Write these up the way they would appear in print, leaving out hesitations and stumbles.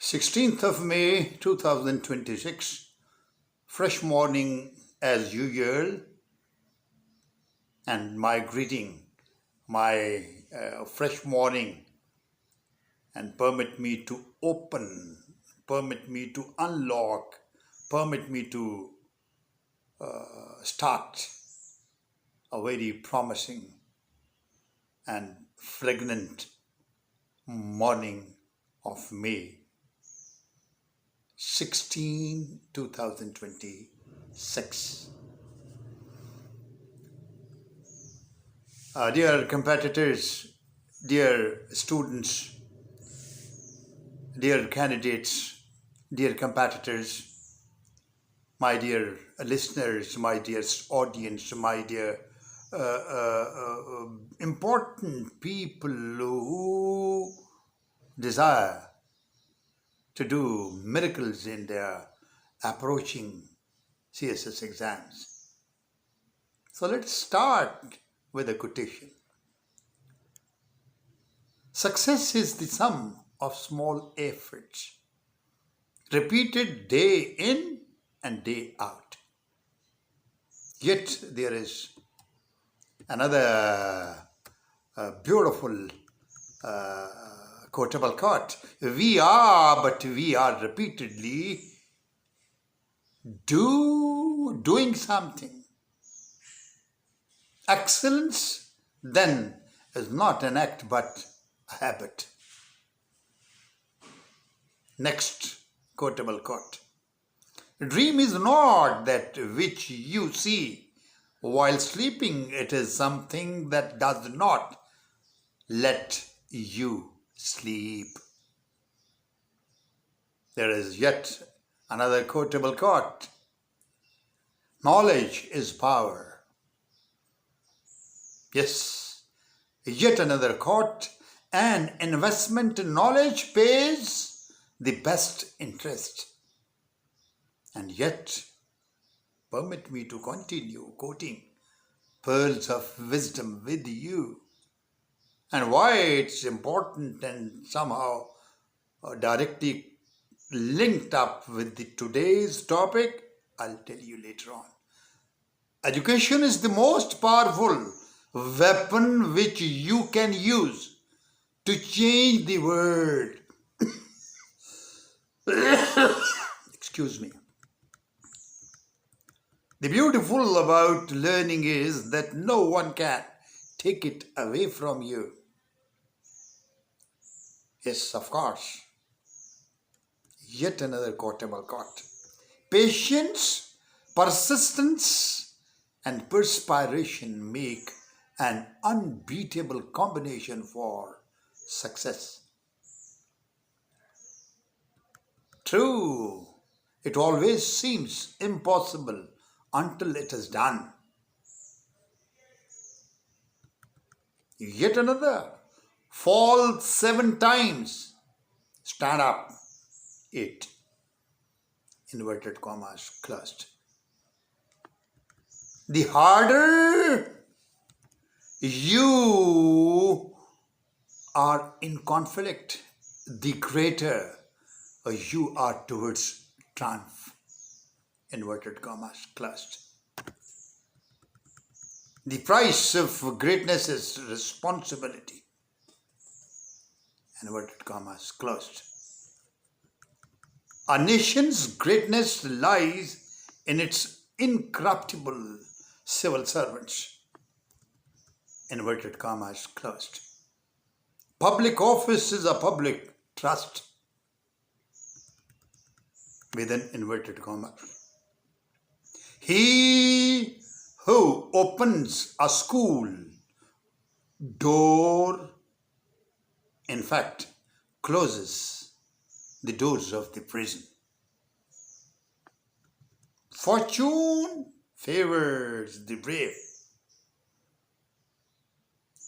16th of May 2026, fresh morning as usual, and my greeting, my fresh morning, and permit me to open, permit me to unlock, permit me to start a very promising and fragrant morning of May 16, 2026. Dear competitors, dear students, dear candidates, dear competitors, my dear listeners, my dear audience, my dear important people who desire to do miracles in their approaching CSS exams. So let's start with a quotation. Success is the sum of small efforts, repeated day in and day out. Yet there is another beautiful quotable quote. We are repeatedly doing something. Excellence then is not an act but a habit. Next quotable quote. Dream is not that which you see while sleeping. It is something that does not let you sleep. There is yet another quotable quote. Knowledge is power. Yes, yet another quote. An investment in knowledge pays the best interest. And yet, permit me to continue quoting pearls of wisdom with you. And why it's important and somehow directly linked up with today's topic, I'll tell you later on. Education is the most powerful weapon which you can use to change the world. Excuse me. The beautiful about learning is that no one can take it away from you. Yes, of course. Yet another quotable quote. Patience, persistence, and perspiration make an unbeatable combination for success. True, it always seems impossible until it is done. Yet another. Fall 7 times. Stand up 8. Inverted commas closed. The harder you are in conflict, the greater you are towards triumph. Inverted commas closed. The price of greatness is responsibility. Inverted commas closed. A nation's greatness lies in its incorruptible civil servants. Inverted commas closed. Public office is a public trust. Within inverted commas. He who opens a school door, in fact, closes the doors of the prison. Fortune favors the brave.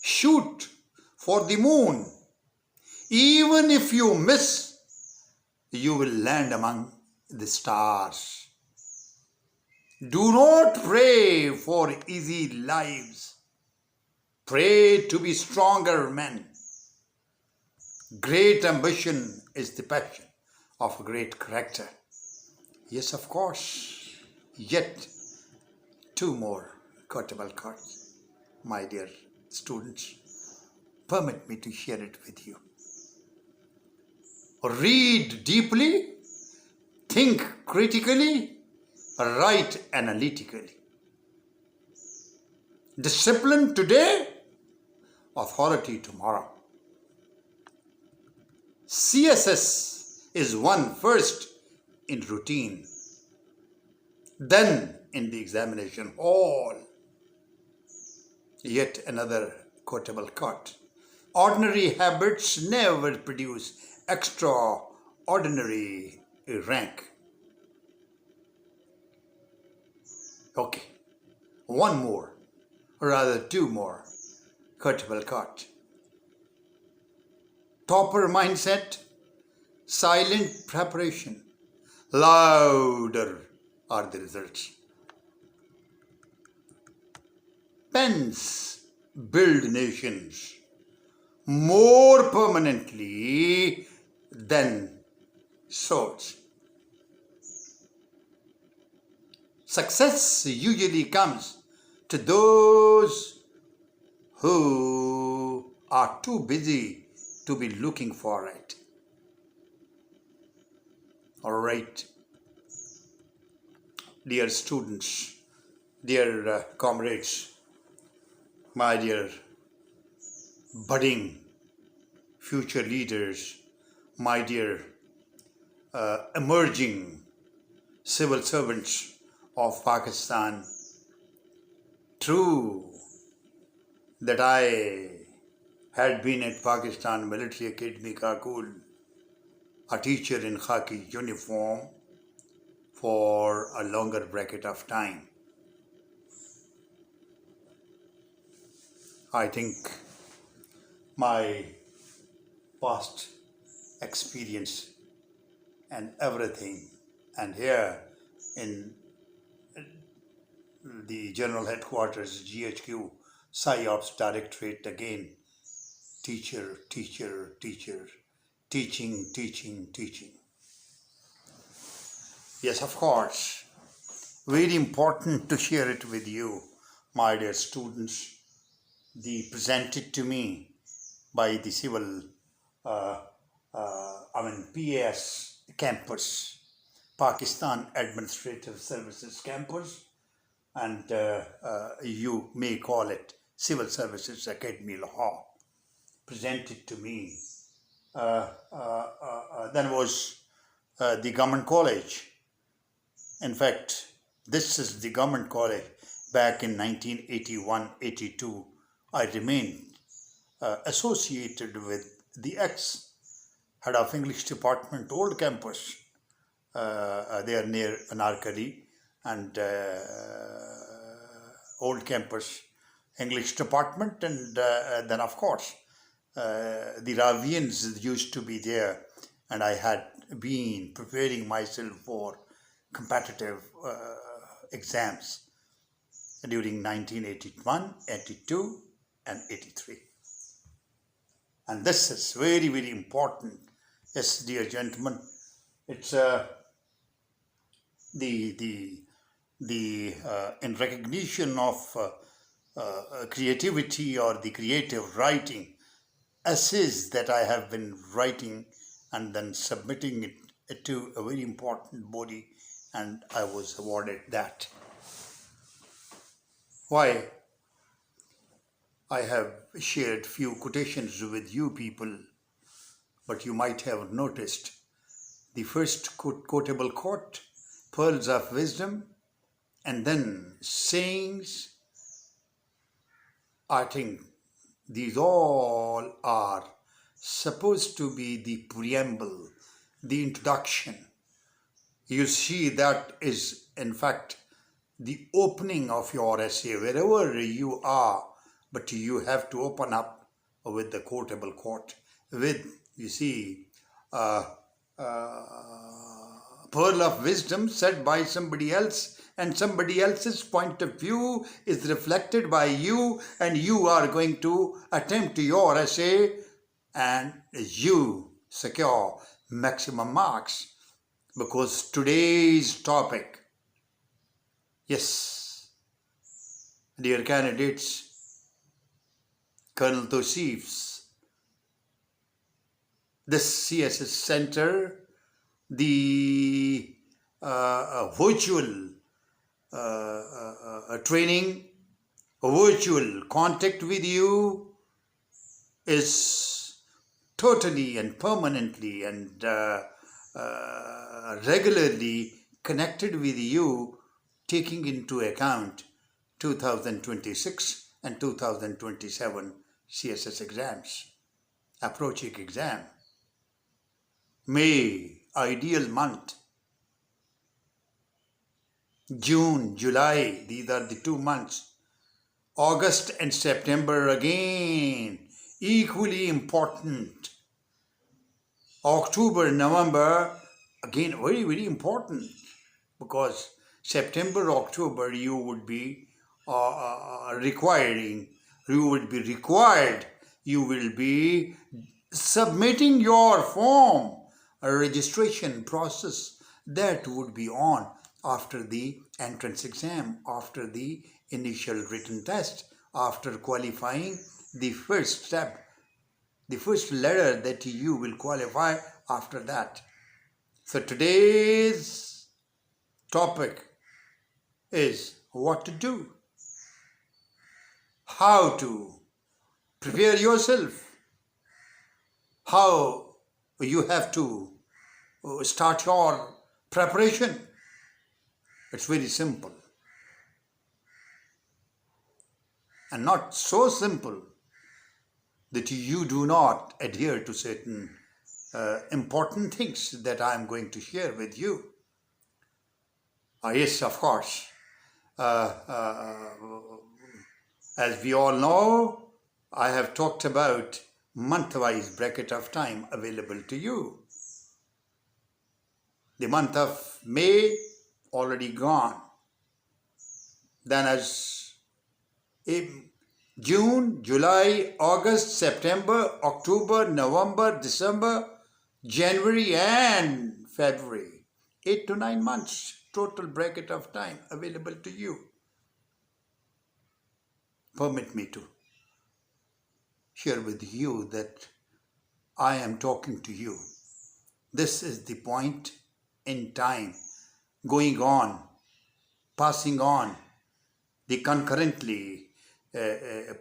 Shoot for the moon. Even if you miss, you will land among the stars. Do not pray for easy lives. Pray to be stronger men. Great ambition is the passion of a great character. Yes, of course. Yet, two more quotable cards, my dear students. Permit me to share it with you. Read deeply, think critically, write analytically. Discipline today, authority tomorrow. CSS is one first in routine, then in the examination hall. Yet another quotable quote. Ordinary habits never produce extraordinary rank. Okay, one more, or rather two more quotable quote. Topper mindset, silent preparation, louder are the results. Pens build nations more permanently than swords. Success usually comes to those who are too busy to be looking for it. All right, dear students, dear comrades, my dear budding future leaders, my dear emerging civil servants of Pakistan, true that I had been at Pakistan Military Academy Kakul, a teacher in khaki uniform for a longer bracket of time. I think my past experience and everything, and here in the General Headquarters, GHQ, PsyOps Directorate, again, teacher, teaching. Yes, of course, very important to share it with you, my dear students. The presented to me by the civil, PAS campus, Pakistan Administrative Services campus, and you may call it Civil Services Academy Lahore, presented to me. Then was the government college. In fact, this is the government college back in 1981-82. I remained associated with the ex-head of English department, old campus, there near Anarkali, and old campus English department, and then of course the Ravians used to be there, and I had been preparing myself for competitive exams during 1981, 82 and 83. And this is very, very important. Yes, dear gentlemen, it's in recognition of creativity or the creative writing essays that I have been writing and then submitting it to a very important body, and I was awarded that. Why? I have shared few quotations with you people, but you might have noticed the first quotable quote, pearls of wisdom, and then sayings. I think these all are supposed to be the preamble, the introduction. You see, that is in fact the opening of your essay, wherever you are, but you have to open up with the quotable quote, with, you see, pearl of wisdom said by somebody else, and somebody else's point of view is reflected by you, and you are going to attempt your essay and you secure maximum marks. because today's topic, yes, dear candidates, Colonel Toshif's, this CSS Center, the virtual training, virtual contact with you is totally and permanently and regularly connected with you, taking into account 2026 and 2027 CSS exams, approaching exam. May, ideal month. June, July, these are the 2 months. August and September again, equally important. October, November, again very, very important, because September, October you would be required, you will be submitting your form, a registration process that would be on after the entrance exam, after the initial written test, after qualifying the first step, the first letter that you will qualify after that. So today's topic is what to do, how to prepare yourself, how you have to start your preparation. It's very simple, and not so simple that you do not adhere to certain important things that I am going to share with you. Yes, of course. As we all know, I have talked about month-wise bracket of time available to you. The month of May already gone. Then as June, July, August, September, October, November, December, January and February. 8 to 9 months total bracket of time available to you. Permit me to share with you that I am talking to you. This is the point in time going on, passing on, the concurrently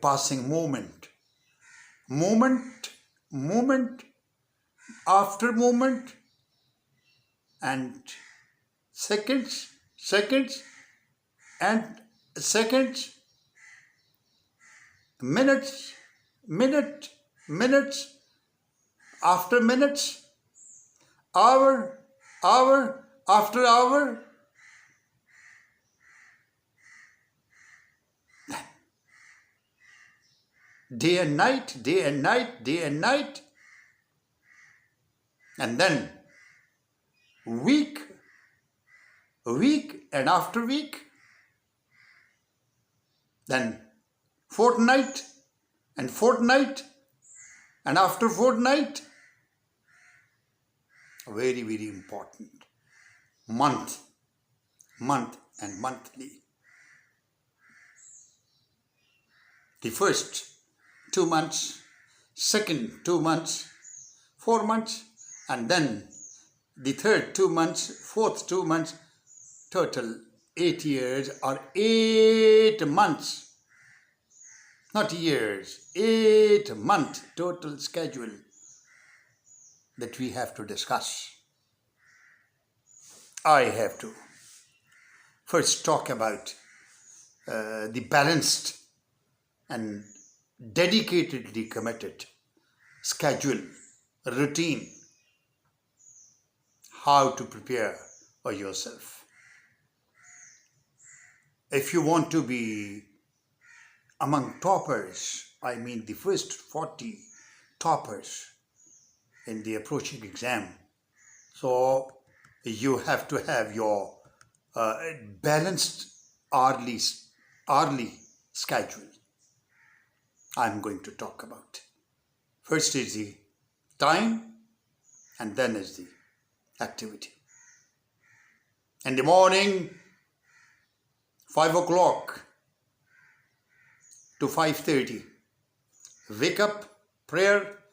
passing moment after moment, and seconds and seconds, minutes after minutes, hour after hour. Day and night, and then week and after week, then fortnight and after fortnight. Very, very important. Month and monthly. The first 2 months, second 2 months, 4 months, and then the third 2 months, fourth 2 months, total 8 years or 8 months, not years, 8 month total schedule that we have to discuss. I have to first talk about the balanced and dedicatedly committed schedule, routine, how to prepare for yourself. If you want to be among toppers, I mean the first 40 toppers in the approaching exam, so you have to have your balanced hourly schedule. I'm going to talk about. First is the time, and then is the activity. In the morning, 5 o'clock to 5:30. Wake up, prayer,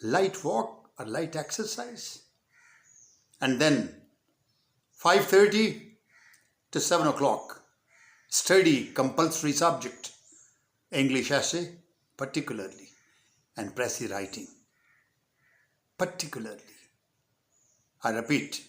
light walk or light exercise. And then 5:30 to 7 o'clock. Study compulsory subject, English essay particularly, and Pressy writing particularly. I repeat,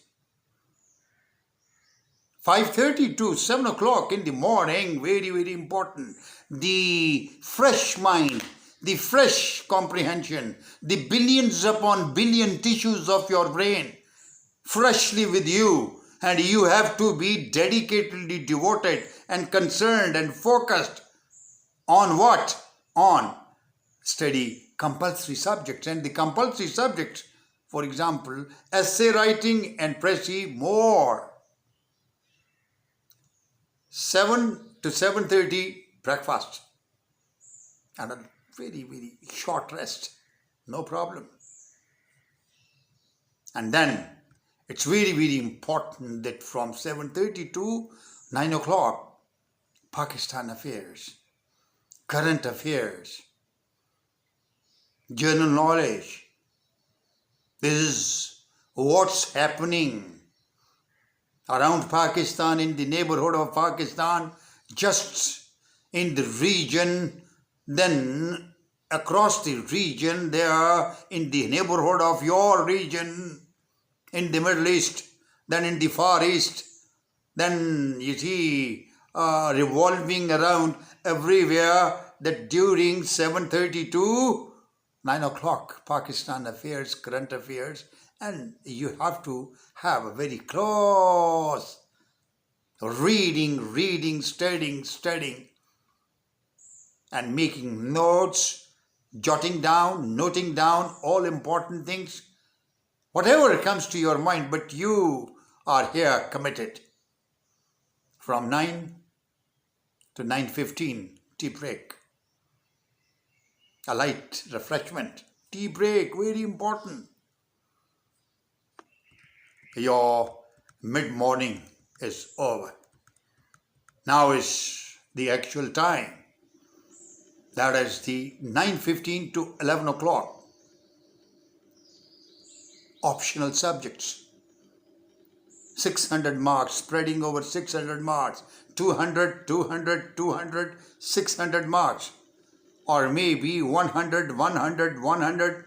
5:30 to 7 o'clock in the morning, very, very important. The fresh mind, the fresh comprehension, the billions upon billion tissues of your brain, freshly with you, and you have to be dedicatedly devoted and concerned and focused on what? On study compulsory subjects. And the compulsory subjects, for example, essay writing and Pressy more. 7 to 7:30 breakfast and a very, very short rest. No problem. And then it's very, very important that from 7:30 to 9 o'clock, Pakistan affairs, current affairs, general knowledge. This is what's happening around Pakistan, in the neighborhood of Pakistan, just in the region, then across the region, there in the neighborhood of your region, in the Middle East, then in the Far East, then you see revolving around everywhere, that during 7:30 to 9 o'clock, Pakistan affairs, current affairs, and you have to have a very close reading, studying, and making notes, jotting down, noting down all important things, whatever comes to your mind, but you are here committed. From 9 to 9:15, tea break. A light refreshment. Tea break, very important. Your mid-morning is over. Now is the actual time. That is the 9:15 to 11 o'clock. Optional subjects. 600 marks, spreading over 600 marks. 200, 200, 200, 600 marks. Or maybe 100, 100, 100.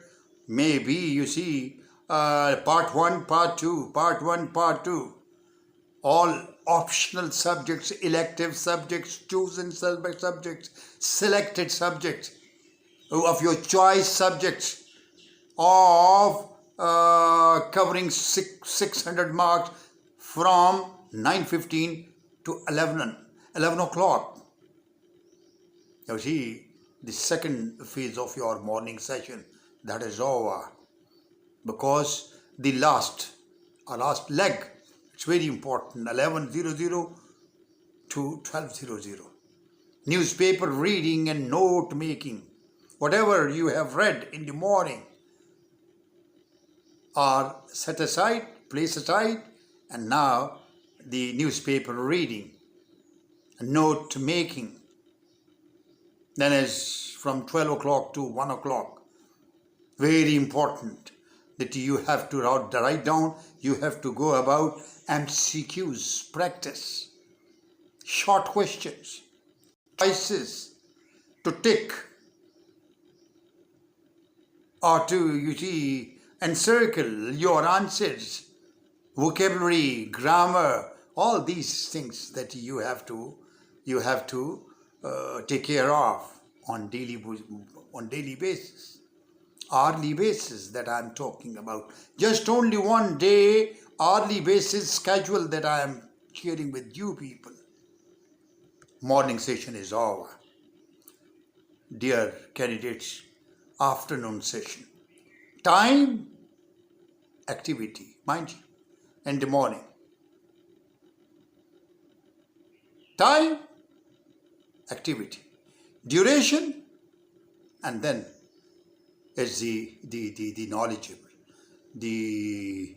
Maybe, you see, part 1, part 2, part 1, part 2. All optional subjects, elective subjects, chosen subjects, selected subjects of your choice subjects of covering 600 marks from 9:15 to 11 o'clock. You see, the second phase of your morning session, that is over. Because the last leg, it's very important, 11:00 to 12:00. Newspaper reading and note making. Whatever you have read in the morning are set aside, placed aside, and now the newspaper reading, note making. Then is from 12 o'clock to 1 o'clock. Very important that you have to write down, you have to go about MCQs, practice, short questions, choices to tick or to, you see, encircle your answers, vocabulary, grammar, all these things that you have to take care of on daily basis, hourly basis that I am talking about. Just only one day, hourly basis schedule that I am sharing with you people. Morning session is over. Dear candidates, afternoon session. Time, activity, mind you, in the morning. Time, activity, duration, and then is the knowledgeable, the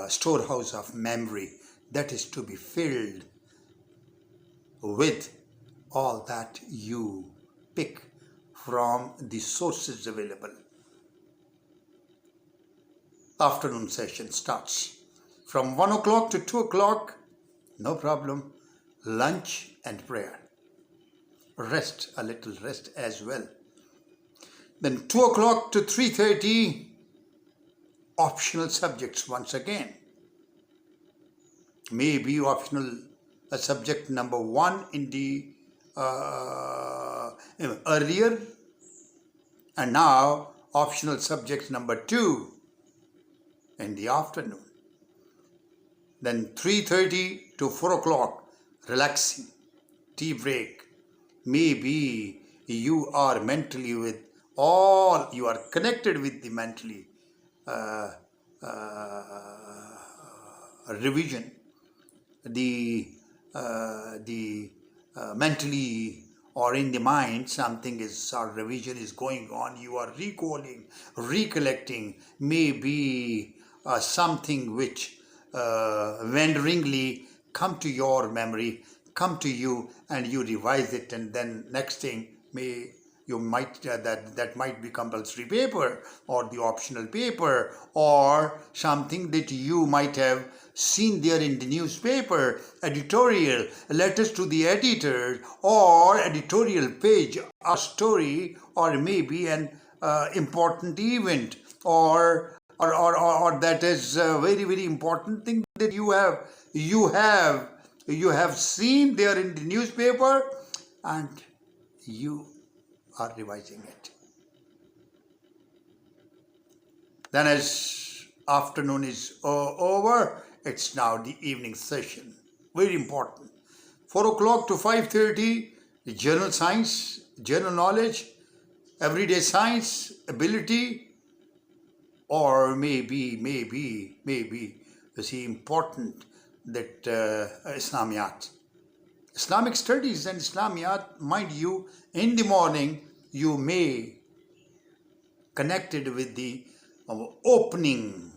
storehouse of memory, that is to be filled with all that you pick from the sources available. Afternoon session starts from 1 o'clock to 2 o'clock, no problem. Lunch and prayer. Rest, a little rest as well. Then 2 o'clock to 3:30, optional subjects once again. Maybe optional subject number 1 in the earlier, and now optional subject number 2 in the afternoon. Then 3:30 to 4 o'clock, relaxing, tea break. Maybe you are mentally with all, you are connected with the mentally revision, the mentally or in the mind something is, or revision is going on. You are recalling, recollecting, maybe something which wanderingly come to your memory, come to you, and you revise it, and then next thing you might that might be compulsory paper or the optional paper, or something that you might have seen there in the newspaper, editorial, letters to the editor, or editorial page, a story, or maybe an important event, or that is a very, very important thing that you have seen there in the newspaper, and you are revising it. Then as afternoon is over, it's now the evening session. Very important. 4 o'clock to 5:30, general science, general knowledge, everyday science, ability, or maybe, you see, important that Islamiyat. Islamic studies and Islamiyat, mind you, in the morning you may connected with the opening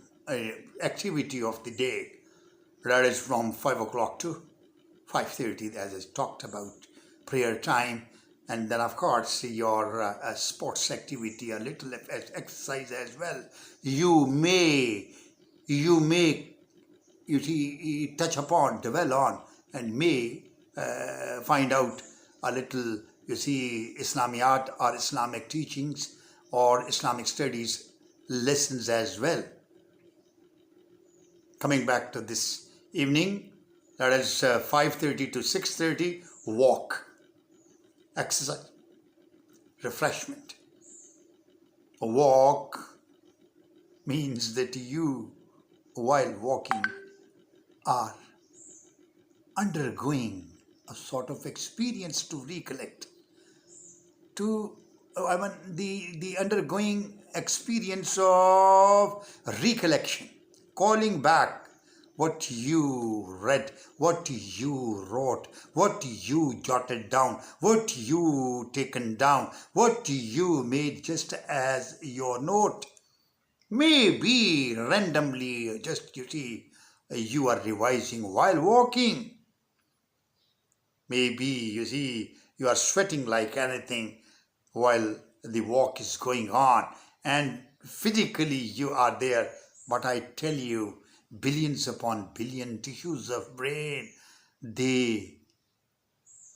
activity of the day. That is from 5 o'clock to 5:30, as I talked about, prayer time. And then, of course, your sports activity, a little exercise as well. You may touch upon, dwell on, and may find out a little, Islamiyat or Islamic teachings or Islamic studies lessons as well. Coming back to this evening, that is 5:30 to 6:30, walk, exercise, refreshment. A walk means that you, while walking, are undergoing a sort of experience to recollect, the undergoing experience of recollection, calling back what you read, what you wrote, what you jotted down, what you taken down, what you made just as your note. Maybe randomly, just you are revising while walking. Maybe you are sweating like anything while the walk is going on, and physically you are there. But I tell you, billions upon billion tissues of brain, they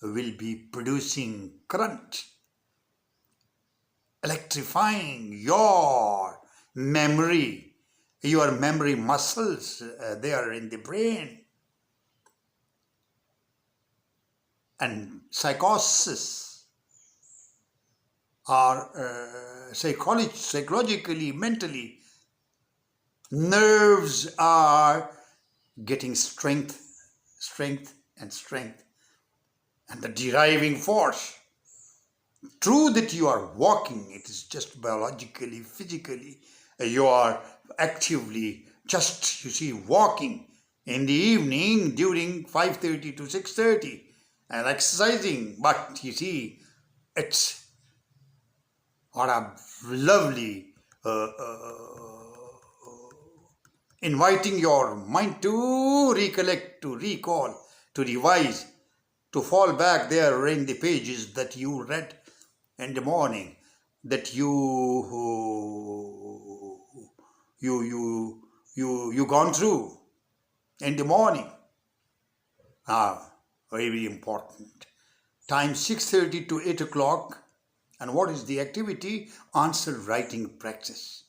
will be producing current, electrifying your memory muscles there in the brain. And psychosis or psychologically, mentally, nerves are getting strength, and the deriving force. True that you are walking, it is just biologically, physically, you are actively just, walking in the evening during 5:30 to 6:30 and exercising. But it's what a lovely inviting your mind to recollect, to recall, to revise, to fall back there in the pages that you read in the morning, that you gone through in the morning. Very, very important. Time 6:30 to 8 o'clock. And what is the activity? Answer writing practice.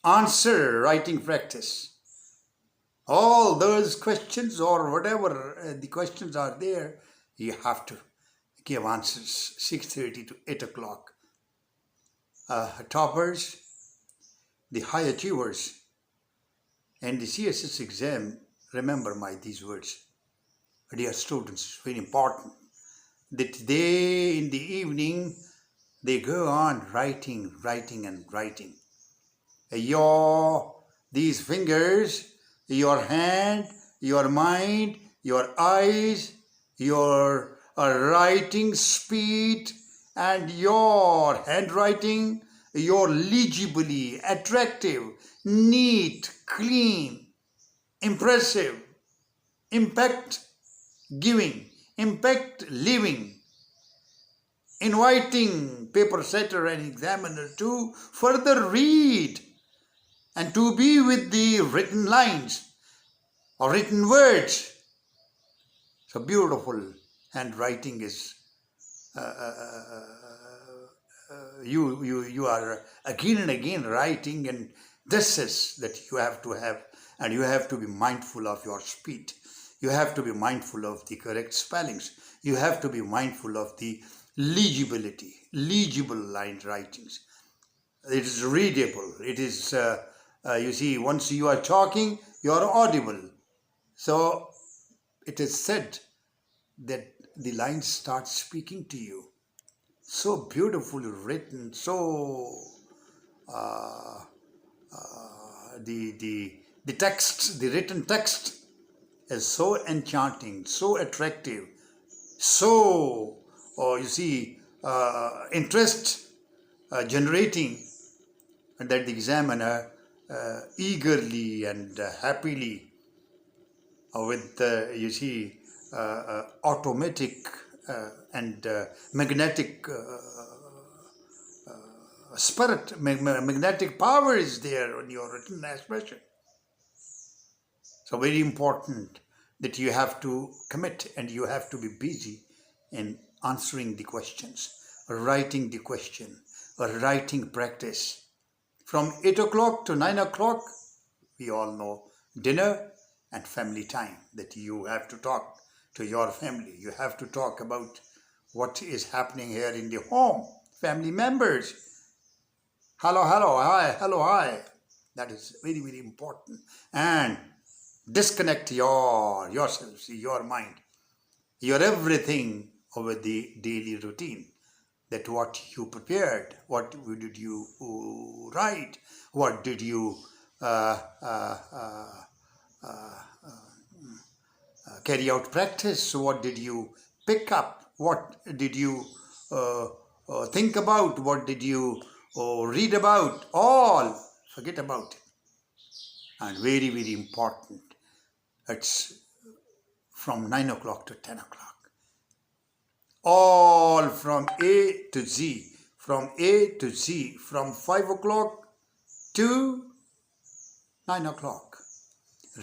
Answer writing practice. All those questions or whatever the questions are there, you have to give answers 6:30 to 8 o'clock. Toppers, the high achievers, and the CSS exam, remember these words. Dear students, it's very important that they, in the evening, they go on writing and writing. These fingers, your hand, your mind, your eyes, your writing speed, and your handwriting, your legibly attractive, neat, clean, impressive, impact giving, impact leaving, inviting paper setter and examiner to further read and to be with the written lines or written words. So beautiful handwriting is you are again and again writing, and this is that you have to have, and you have to be mindful of your speed. You have to be mindful of the correct spellings. You have to be mindful of the legibility, legible line writings. It is readable. It is, you see, once you are talking, you are audible. So it is said that the lines start speaking to you. So beautifully written, so the text, the written text is so enchanting, so attractive, so you see interest generating, and that the examiner eagerly and happily with you see automatic and magnetic spirit, magnetic power is there on your written expression. So very important that you have to commit and you have to be busy in answering the questions, writing the question, or writing practice. From 8 o'clock to 9 o'clock, we all know dinner and family time, that you have to talk to your family. You have to talk about what is happening here in the home, family members. Hello, hi, hello, hi. That is very, very important. And disconnect yourselves, your mind, your everything over the daily routine. That what you prepared, what did you write, what did you carry out practice, what did you pick up, what did you think about, what did you read about, all forget about it. And very, very important, it's from 9 o'clock to 10 o'clock. All from A to Z, from A to Z, from 5 o'clock to 9 o'clock.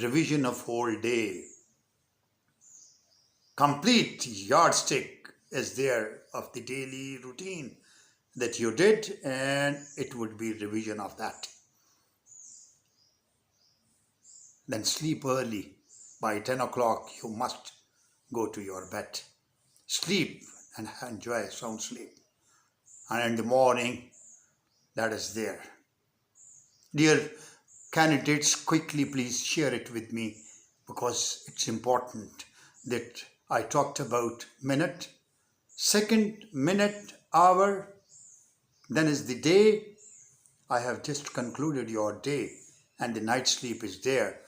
Revision of whole day. Complete yardstick is there of the daily routine that you did, and it would be revision of that. Then sleep early. By 10 o'clock, you must go to your bed. Sleep and enjoy sound sleep. And in the morning, that is there. Dear candidates, quickly please share it with me, because it's important that I talked about minute, second, minute, hour, then is the day. I have just concluded your day and the night sleep is there.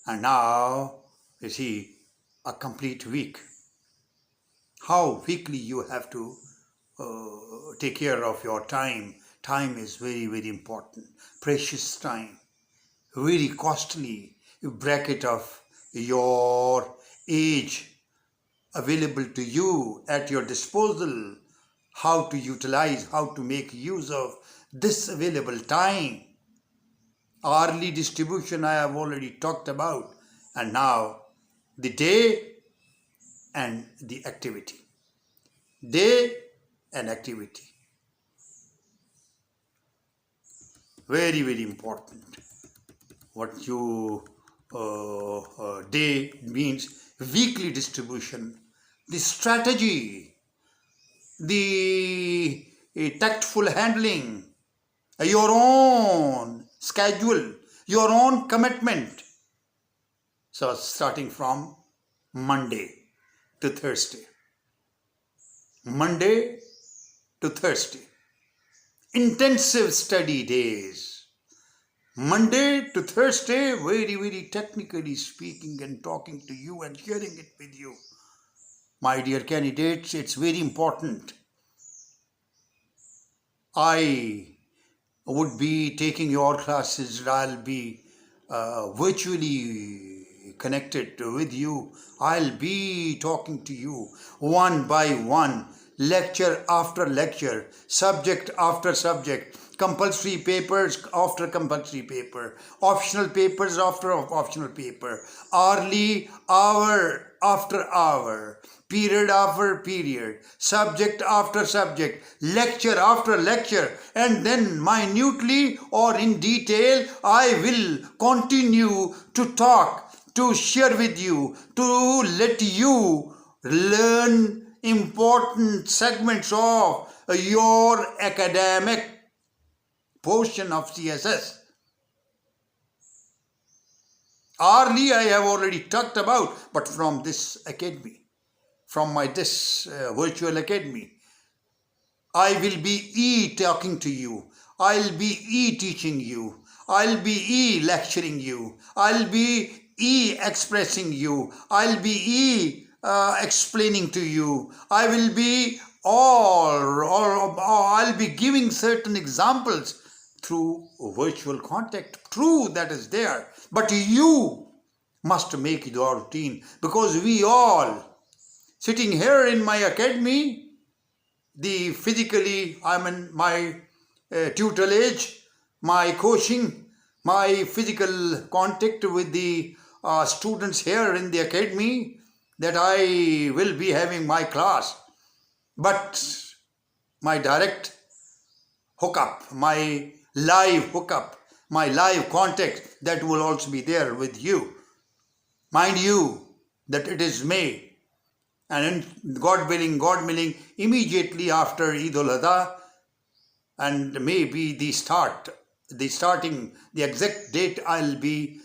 And now, you see, a complete week. How weekly you have to take care of your time. Time is very, very important. Precious time. very costly bracket of your age available to you at your disposal, how to utilize, how to make use of this available time. Hourly distribution I have already talked about, and now the day and the activity. Day and activity. Very, very important. What you day means weekly distribution, the strategy, the tactful handling, your own schedule, your own commitment. So starting from Monday to Thursday. Monday to Thursday. Intensive study days. Monday to Thursday, very, very technically speaking and talking to you and sharing it with you. My dear candidates, it's very important. I would be taking your classes. I'll be virtually connected with you. I'll be talking to you one by one, lecture after lecture, subject after subject, compulsory papers after compulsory paper, optional papers after optional paper, hourly, hour after hour, period after period, subject after subject, lecture after lecture, and then minutely or in detail I will continue to talk, to share with you, to let you learn important segments of your academic portion of CSS. Hourly I have already talked about, but from this academy, from this virtual academy, I will be e-talking to you, I'll be e-teaching you, I'll be e-lecturing you, I'll be e-expressing you, I'll be e-explaining to you, I will be I'll be giving certain examples through virtual contact. True, that is there, but you must make your routine, because we all sitting here in my academy, the physically I'm in my tutelage, my coaching, my physical contact with the students here in the academy, that I will be having my class, but my direct hookup, my live hookup, my live contact, that will also be there with you. Mind you that it is May, and God willing, immediately after Eid al-Adha, and maybe the exact date I'll be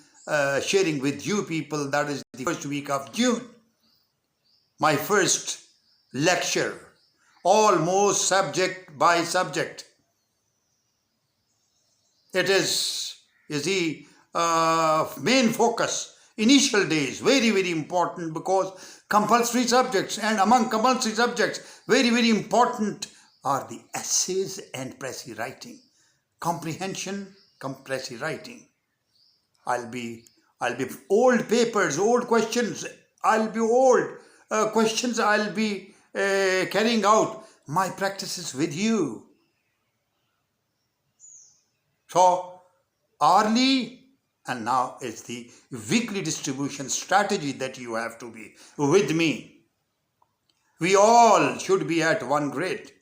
sharing with you people, that is the first week of June. My first lecture, almost subject by subject. It is, you see, main focus, initial days, very, very important, because compulsory subjects, and among compulsory subjects, very, very important are the essays and précis writing. Comprehension, précis writing. I'll be old papers, old questions, I'll be carrying out my practices with you. So, hourly, and now it's the weekly distribution strategy that you have to be with me. We all should be at one grade.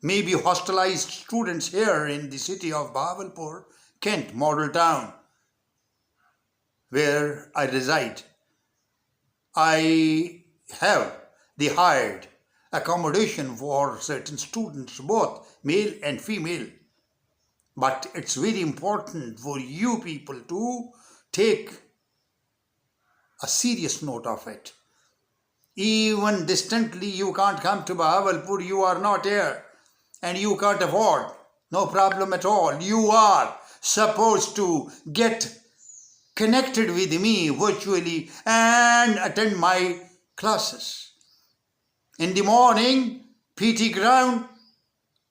Maybe hostelized students here in the city of Bahawalpur, Kent, model town, where I reside. I have the hired accommodation for certain students, both male and female. But it's very important for you people to take a serious note of it. Even distantly, you can't come to Bahawalpur, you are not here, and you can't afford. No problem at all. You are supposed to get connected with me virtually and attend my classes. In the morning, PT ground,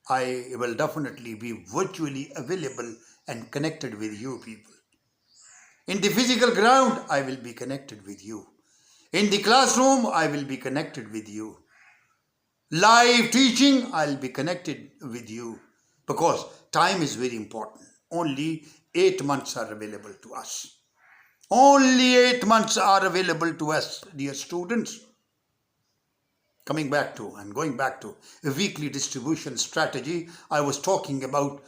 I will definitely be virtually available and connected with you people. In the physical ground, I will be connected with you. In the classroom, I will be connected with you. Live teaching, I'll be connected with you. Because time is very important. Only 8 months are available to us. Only 8 months are available to us, dear students. Going back to a weekly distribution strategy, I was talking about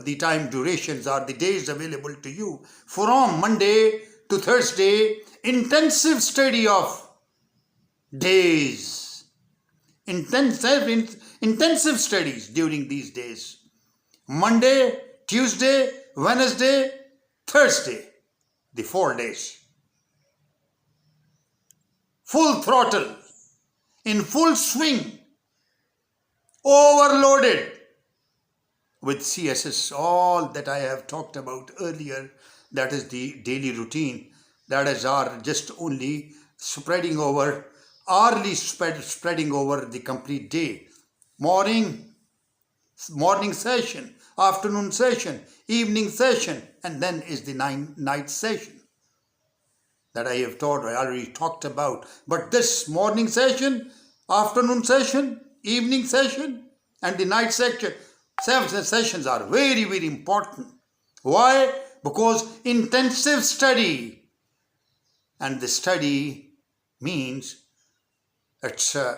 the time durations are the days available to you. From Monday to Thursday, intensive study of days. Intensive studies during these days. Monday, Tuesday, Wednesday, Thursday, the 4 days. Full throttle, in full swing, overloaded with CSS, all that I have talked about earlier. That is the daily routine. That is our just only spreading over, hourly spreading over the complete day. Morning session, afternoon session, evening session, and then is the night session that I already talked about. But this morning session, afternoon session, evening session, and the night session, 7 sessions are very, very important. Why? Because intensive study, and the study means it's a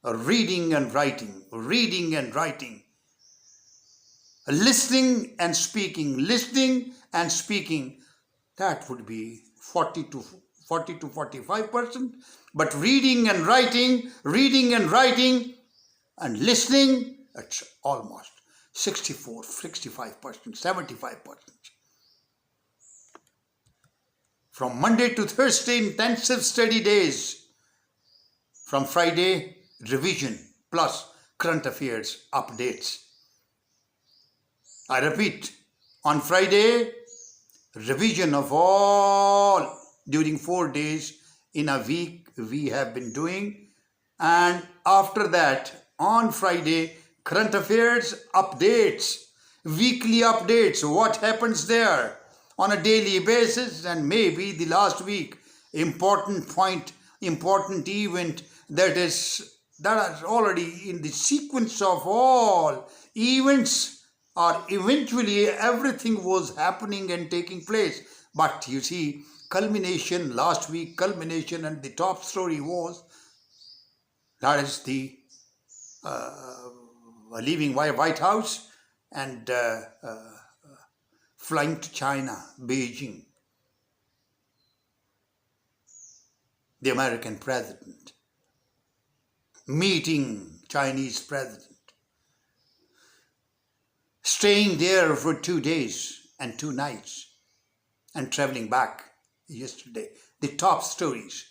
reading and writing, listening and speaking, that would be 40 to 45%. But reading and writing and listening, it's almost 64, 65%, 75%. From Monday to Thursday, intensive study days. From Friday, revision plus current affairs updates. I repeat, on Friday, revision of all during 4 days in a week we have been doing, and after that on Friday, current affairs updates, weekly updates, what happens there on a daily basis, and maybe the last week important event that is already in the sequence of all events, or eventually everything was happening and taking place. But you see, last week culmination and the top story was, that is the leaving White House and flying to China, Beijing, the American president, meeting Chinese president, staying there for 2 days and 2 nights, and traveling back yesterday. The top stories,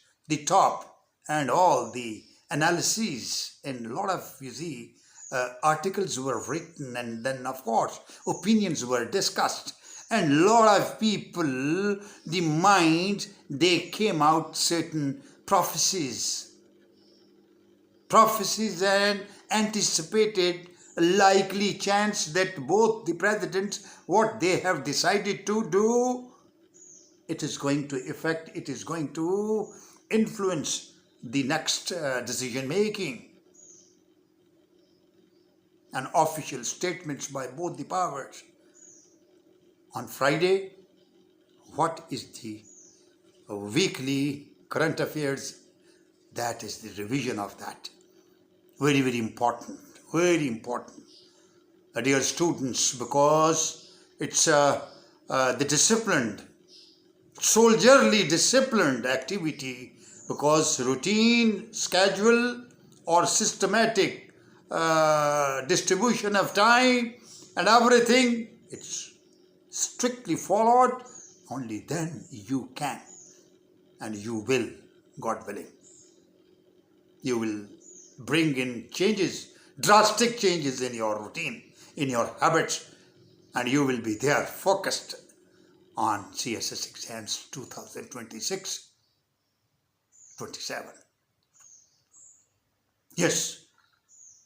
and all the analyses, and a lot of, articles were written, and then of course opinions were discussed, and a lot of people, the mind, they came out certain prophecies and anticipated likely chance that both the presidents, what they have decided to do, it is going to influence the next decision making, and official statements by both the powers. On Friday, what is the weekly current affairs? That is the revision of that. Very, very important. Dear students, because it's the disciplined, soldierly disciplined activity, because routine, schedule, or systematic distribution of time and everything, it's strictly followed. Only then you can, and you will, God willing, you will bring in changes, drastic changes in your routine, in your habits, and you will be there focused on CSS exams 2026-27. Yes,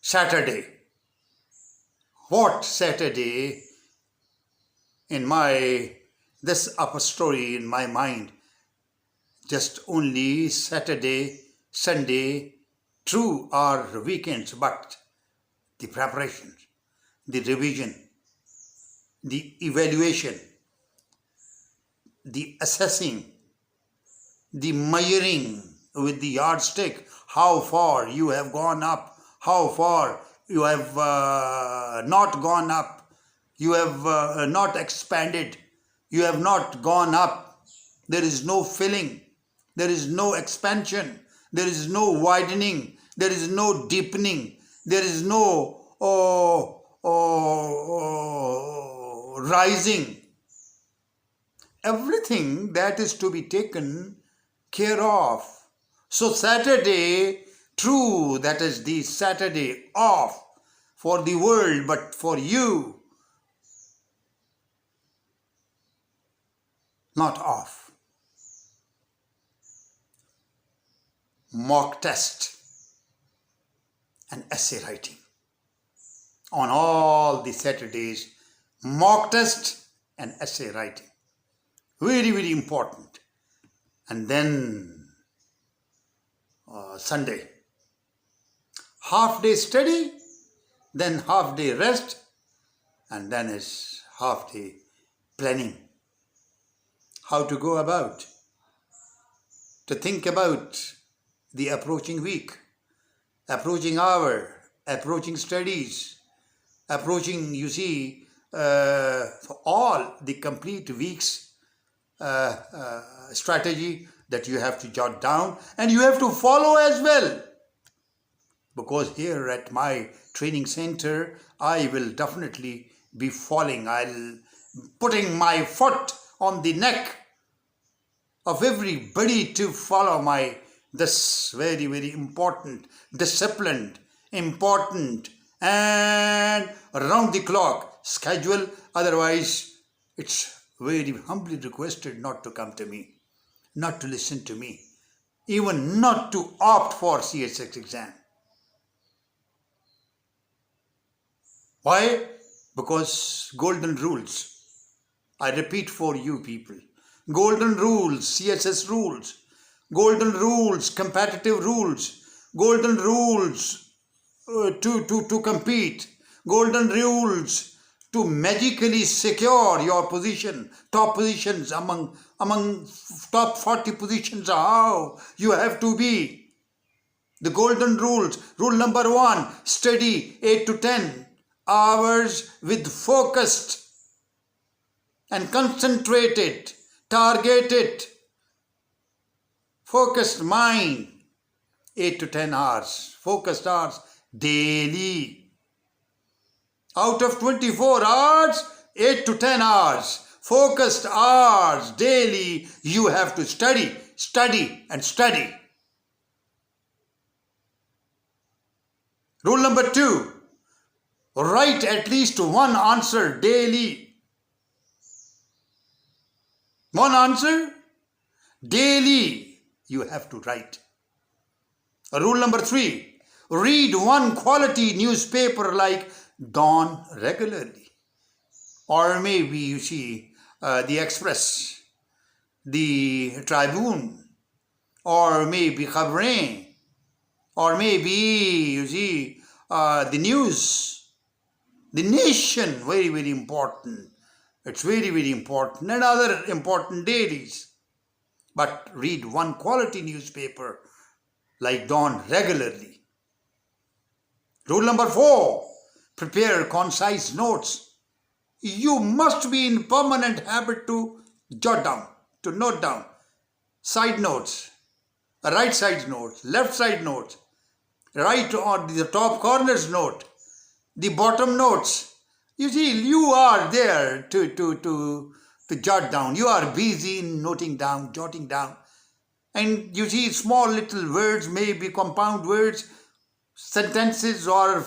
Saturday, what Saturday in this upper story in my mind, just only Saturday, Sunday, true are weekends, but the preparation, the revision, the evaluation, the assessing, the measuring with the yardstick, how far you have gone up, how far you have not gone up, you have not expanded, you have not gone up, there is no filling, there is no expansion, there is no widening, there is no deepening, there is no rising. Everything that is to be taken care of. So Saturday, true, that is the Saturday off for the world, but for you, not off. Mock test and essay writing. On all the Saturdays, mock test and essay writing. Very, very important. And then Sunday, half day study, then half day rest, and then is half day planning. How to go about, to think about the approaching week, approaching hour, approaching studies, approaching, for all the complete week's strategy that you have to jot down and you have to follow as well. Because here at my training center, I will definitely be following. I'll putting my foot on the neck of everybody to follow this very, very important, disciplined, important and around the clock schedule. Otherwise, it's very humbly requested not to come to me, not to listen to me, even not to opt for CSS exam. Why? Because golden rules. I repeat for you people. Golden rules, CSS rules, golden rules, competitive rules, golden rules to compete, golden rules to magically secure your position, top positions among top 40 positions are how you have to be. The golden rules. Rule number 1, study 8 to 10 hours with focused and concentrated, targeted, focused mind. 8 to 10 hours, focused hours daily. Out of 24 hours, 8 to 10 hours, focused hours daily, you have to study, study and study. Rule number 2, write at least one answer daily. One answer daily you have to write. Rule number 3, read one quality newspaper like Dawn regularly. Or maybe the Express, the Tribune, or maybe Khabrein, or maybe the news, the Nation, very, very important. It's very, very important, and other important dailies. But read one quality newspaper like Dawn regularly. Rule number 4, prepare concise notes. You must be in permanent habit to jot down, to note down. Side notes, right side notes, left side notes, right on the top corners note, the bottom notes. You are there to jot down. You are busy in noting down, jotting down. And small little words, maybe compound words, sentences or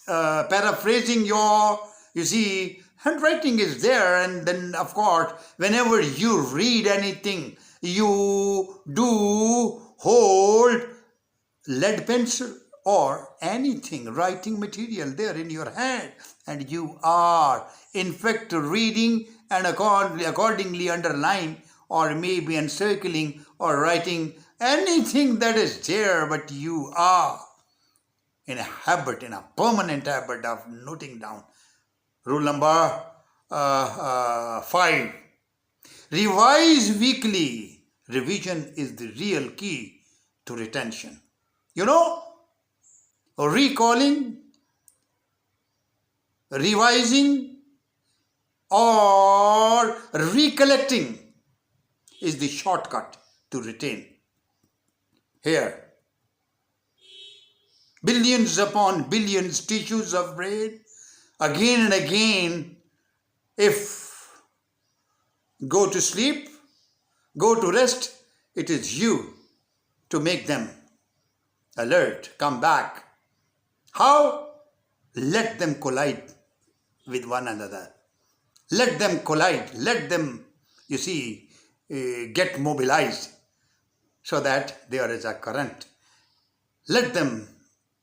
paraphrasing your, handwriting is there. And then, of course, whenever you read anything, you do hold lead pencil or anything, writing material there in your hand, and you are in fact reading and accordingly underline or maybe encircling or writing anything that is there, but you are in a habit, in a permanent habit of noting down. Rule number 5. Revise weekly. Revision is the real key to retention. Recalling, revising, or recollecting is the shortcut to retain. Here, billions upon billions tissues of brain, again and again, if go to sleep, go to rest, it is you to make them alert, come back. How? Let them collide with one another. Let them collide. Let them, get mobilized so that there is a current. Let them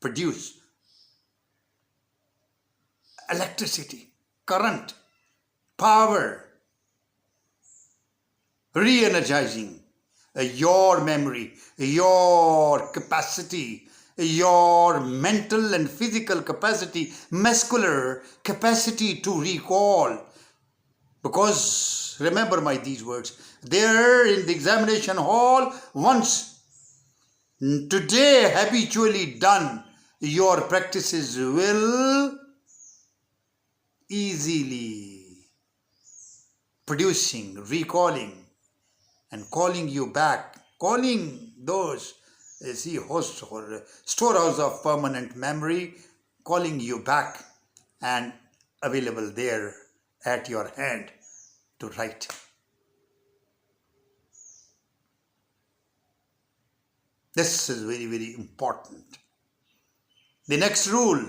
produce electricity, current, power, re-energizing your memory, your capacity, your mental and physical capacity, muscular capacity to recall. Because remember these words, there in the examination hall, once today habitually done, your practices will easily producing, recalling, and calling you back, calling those host or storehouse of permanent memory, calling you back and available there at your hand to write. This is very, very important. The next rule,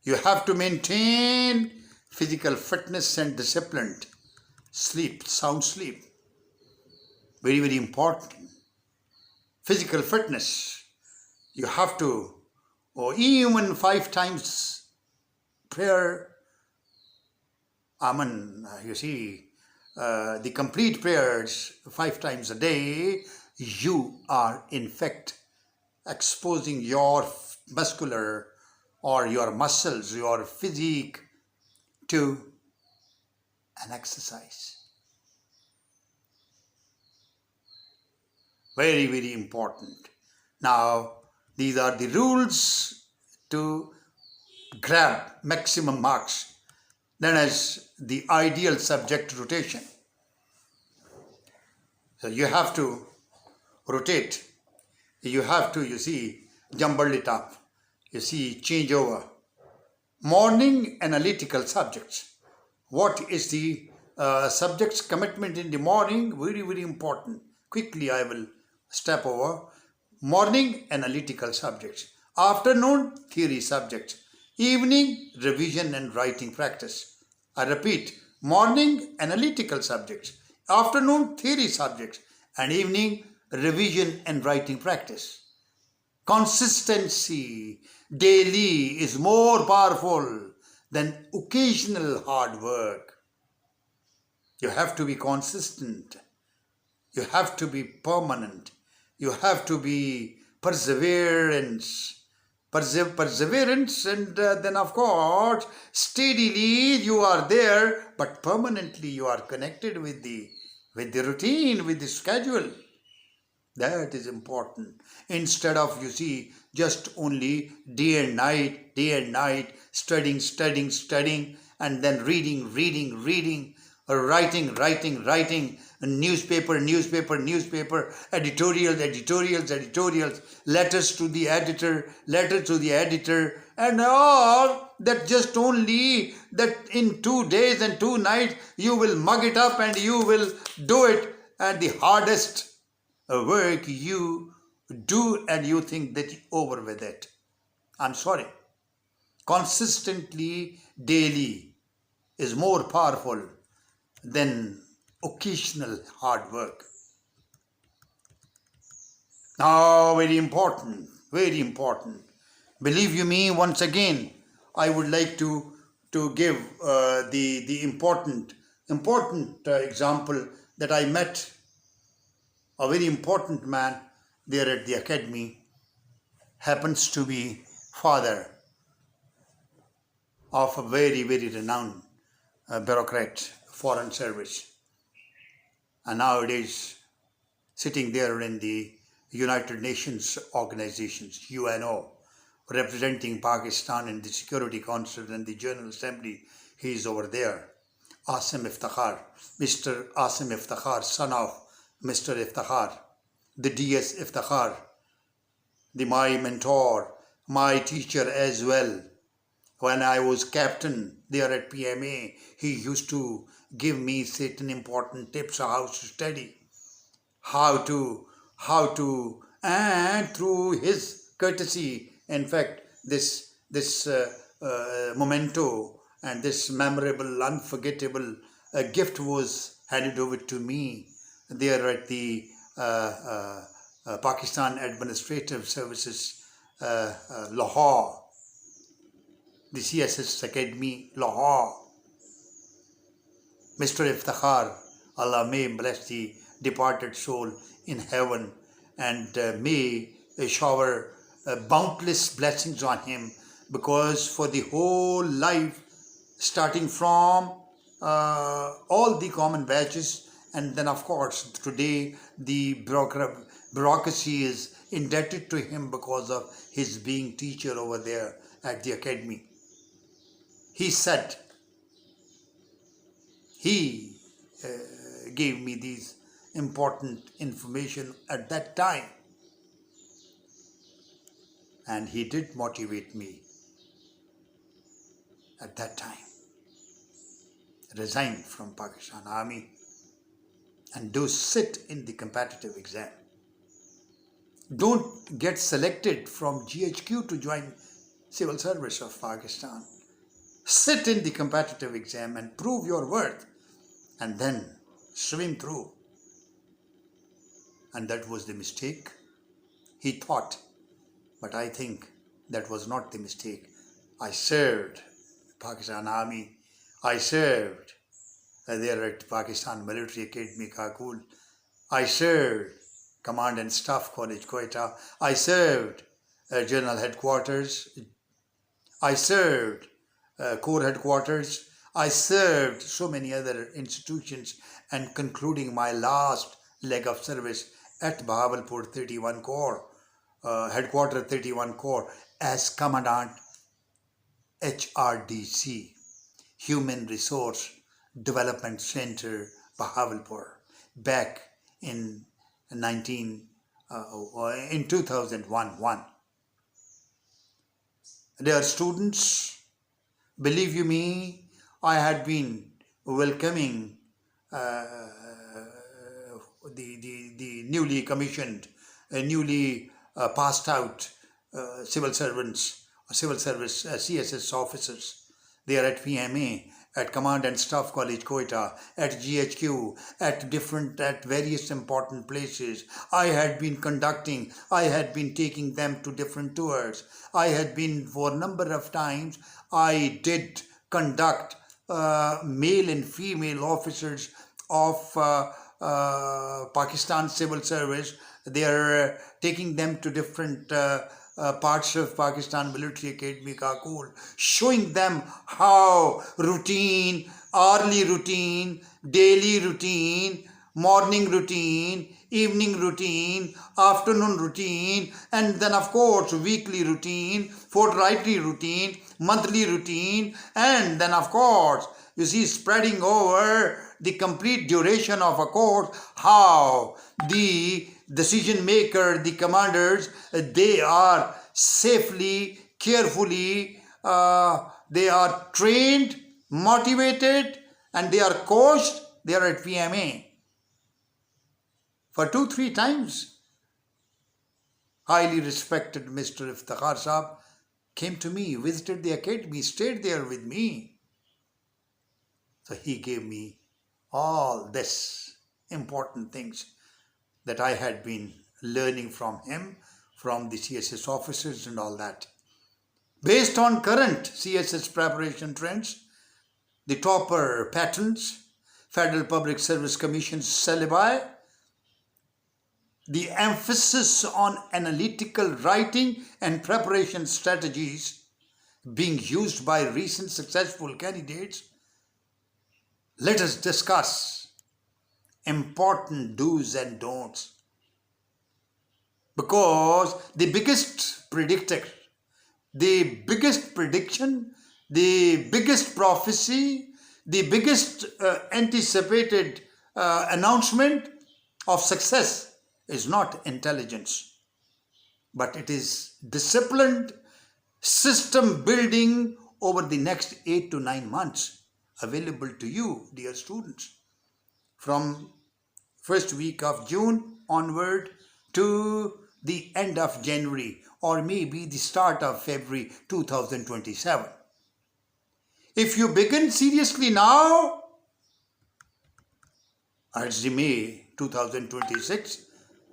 you have to maintain physical fitness and discipline. Sleep, sound sleep. Very, very important. Physical fitness. You have to, or even 5 times prayer. The complete prayers 5 times a day, you are in fact exposing your muscular or your muscles, your physique to an exercise. Very, very important. Now, these are the rules to grab maximum marks, known as the ideal subject rotation. So you have to rotate. You have to, jumble it up. Change over. Morning analytical subjects. What is the subject's commitment in the morning? Very, very important. Quickly I will step over. Morning analytical subjects. Afternoon theory subjects. Evening revision and writing practice. I repeat, morning analytical subjects. Afternoon theory subjects. And evening revision and writing practice. Consistency daily is more powerful than occasional hard work. You have to be consistent. You have to be permanent. You have to be perseverance and then of course steadily you are there, but permanently you are connected with the routine, with the schedule. That is important. Instead of, just only day and night, studying, and then reading, writing, newspaper, editorials, letters to the editor, and all that, just only that in 2 days and 2 nights you will mug it up and you will do it, and the hardest work you do and you think that you're over with it. I'm sorry. Consistently, daily is more powerful than occasional hard work. Now, very important. Believe you me, once again, I would like to to give the important example that I met a very important man there at the academy, happens to be father of a very, very renowned bureaucrat, foreign service, and nowadays sitting there in the United Nations organizations, UNO, representing Pakistan in the Security Council and the General Assembly. He is over there. Asim Iftikhar, Mr. Asim Iftikhar, son of Mr. Iftikhar, the DS Iftikhar, my mentor, my teacher as well. When I was captain there at PMA, he used to give me certain important tips on how to study, how to, and through his courtesy, in fact, this memento and this memorable, unforgettable gift was handed over to me there at the Pakistan Administrative Services, Lahore, the CSS Academy, Lahore. Mr. Iftikhar, Allah may bless the departed soul in heaven and may shower boundless blessings on him, because for the whole life, starting from all the common batches, and then of course today the bureaucracy is indebted to him because of his being teacher over there at the academy. He said, he gave me these important information at that time, and he did motivate me at that time. Resign from Pakistan Army and do sit in the competitive exam. Don't get selected from GHQ to join Civil Service of Pakistan. Sit in the competitive exam and prove your worth, and then swim through. And that was the mistake, he thought. But I think that was not the mistake. I served Pakistan Army. I served there at Pakistan Military Academy, Kakul. I served Command and Staff College, Quetta. I served General Headquarters. I served Corps Headquarters. I served so many other institutions, and concluding my last leg of service at Bahawalpur 31 Corps, Headquarter 31 Corps, as Commandant HRDC, Human Resource Development Center, Bahawalpur, back in 2001. Dear students, believe you me, I had been welcoming the newly commissioned, newly passed out civil service CSS officers there at PMA, at Command and Staff College, Quetta, at GHQ, at various important places. I had been taking them to different tours. I had been, for a number of times, I did conduct male and female officers of Pakistan Civil Service. They are taking them to different parts of Pakistan Military Academy, Kakul, showing them how routine, hourly routine, daily routine, morning routine, evening routine, afternoon routine, and then of course weekly routine, fortnightly routine, monthly routine, and then of course, you see, spreading over the complete duration of a course, how the decision maker, the commanders, they are safely, carefully, they are trained, motivated, and they are coached. They are at PMA. For 2-3 times, highly respected Mr. Iftikhar Saab came to me, visited the academy, stayed there with me. So he gave me all this important things that I had been learning from him, from the CSS officers and all that. Based on current CSS preparation trends, the topper patterns, Federal Public Service Commission syllabi, the emphasis on analytical writing and preparation strategies being used by recent successful candidates, let us discuss important do's and don'ts. Because the biggest predictor, the biggest prediction, the biggest prophecy, the biggest anticipated announcement of success is not intelligence, but it is disciplined system building over the next 8 to 9 months available to you, dear students, from first week of June onward to the end of January or maybe the start of February 2027. If you begin seriously now, it's the May 2026,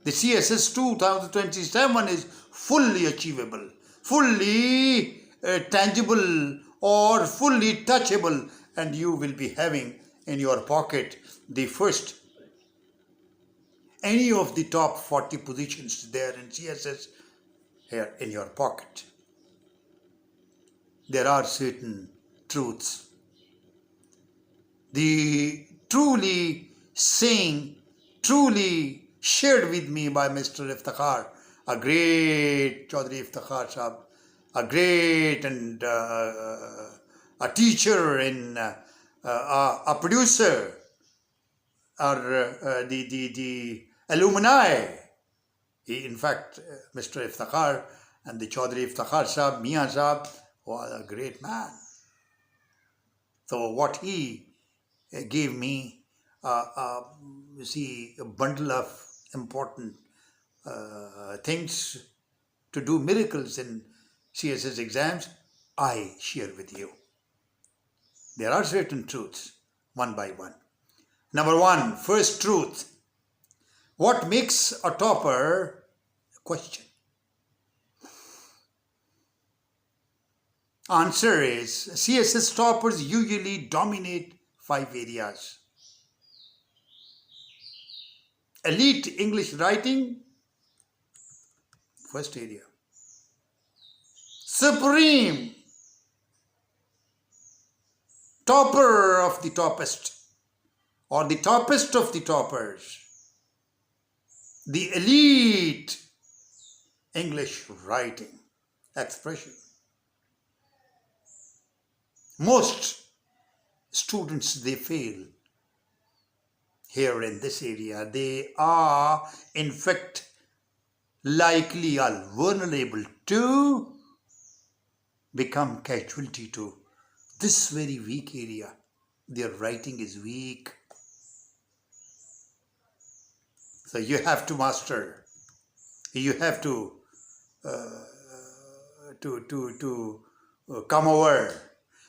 the CSS 2027 is fully achievable, fully tangible or fully touchable, and you will be having in your pocket the first any of the top 40 positions there in CSS here in your pocket. There are certain truths. The truly shared with me by Mr. Iftikhar, a great Chaudhry Iftikhar Sahab, a great and a teacher and a producer, or the alumni. In fact, Mr. Iftikhar and the Chaudhry Iftikhar Sahab, Mian Sahab, was a great man. So what he gave me, you see, a bundle of important things to do miracles in CSS exams, I share with you. There are certain truths, one by one. Number one, first truth. What makes a topper? Question. Answer is, CSS toppers usually dominate 5 areas. Elite English writing, first area. Supreme, topper of the toppest, or the toppest of the toppers. The elite English writing expression. Most students, they fail here in this area. They are in fact likely or vulnerable to become casualty to this very weak area. Their writing is weak. So you have to master. You have to come over.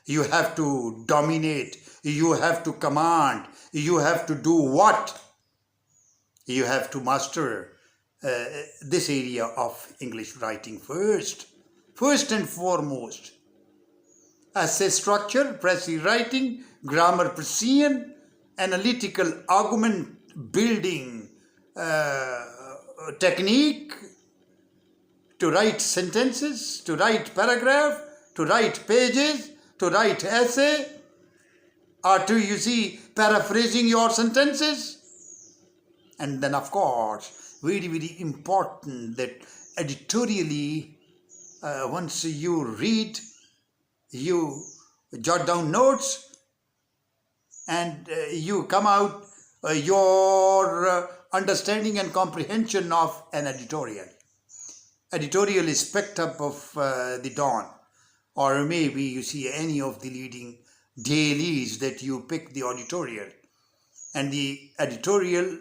You have to dominate. You have to command. You have to do what? You have to master this area of English writing first. First and foremost. Essay structure, precis writing, grammar precision, analytical argument building technique, to write sentences, to write paragraph, to write pages, to write essay, or to, you see, paraphrasing your sentences. And then, of course, very, very important that editorially, once you read, you jot down notes, and you come out your understanding and comprehension of an editorial. Editorial is picked up of the Dawn, or maybe you see any of the leading dailies that you pick the editorial, and the editorial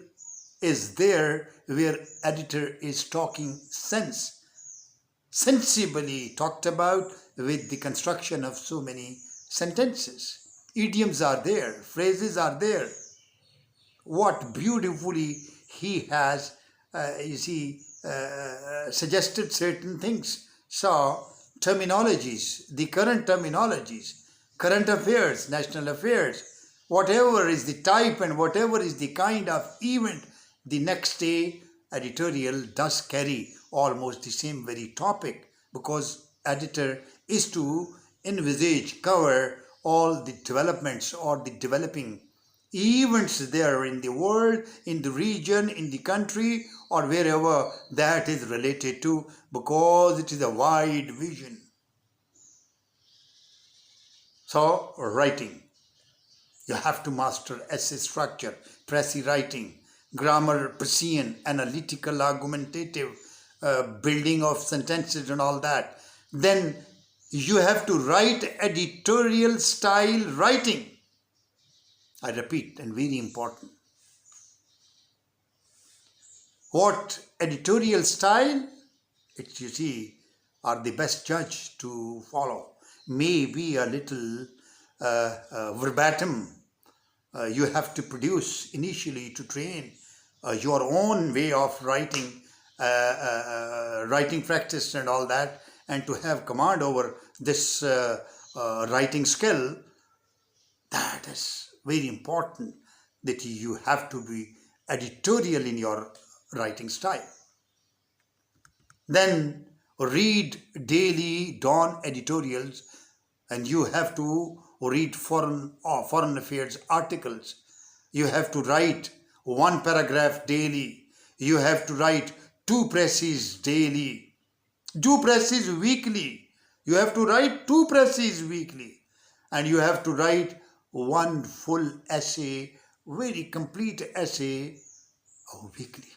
is there where editor is talking sensibly talked about with the construction of so many sentences. Idioms are there, phrases are there. What beautifully he has, suggested certain things. So terminologies, the current terminologies, current affairs, national affairs, whatever is the type and whatever is the kind of event, the next day editorial does carry almost the same very topic, because editor is to envisage, cover all the developments or the developing events there in the world, in the region, in the country, or wherever that is related to, because it is a wide vision. So, writing. You have to master essay structure, précis writing, grammar, precision, analytical, argumentative, building of sentences and all that. Then you have to write editorial style writing. I repeat, and very important. What editorial style, it, you see, are the best judge to follow. May be a little verbatim. You have to produce initially to train your own way of writing, writing practice and all that, and to have command over this writing skill. That is very important, that you have to be editorial in your writing style. Then read daily dawn editorials, and you have to read foreign affairs articles. You have to write one paragraph daily. You have to write two presses daily, two presses weekly. You have to write two presses weekly, and you have to write one full essay, very complete essay weekly.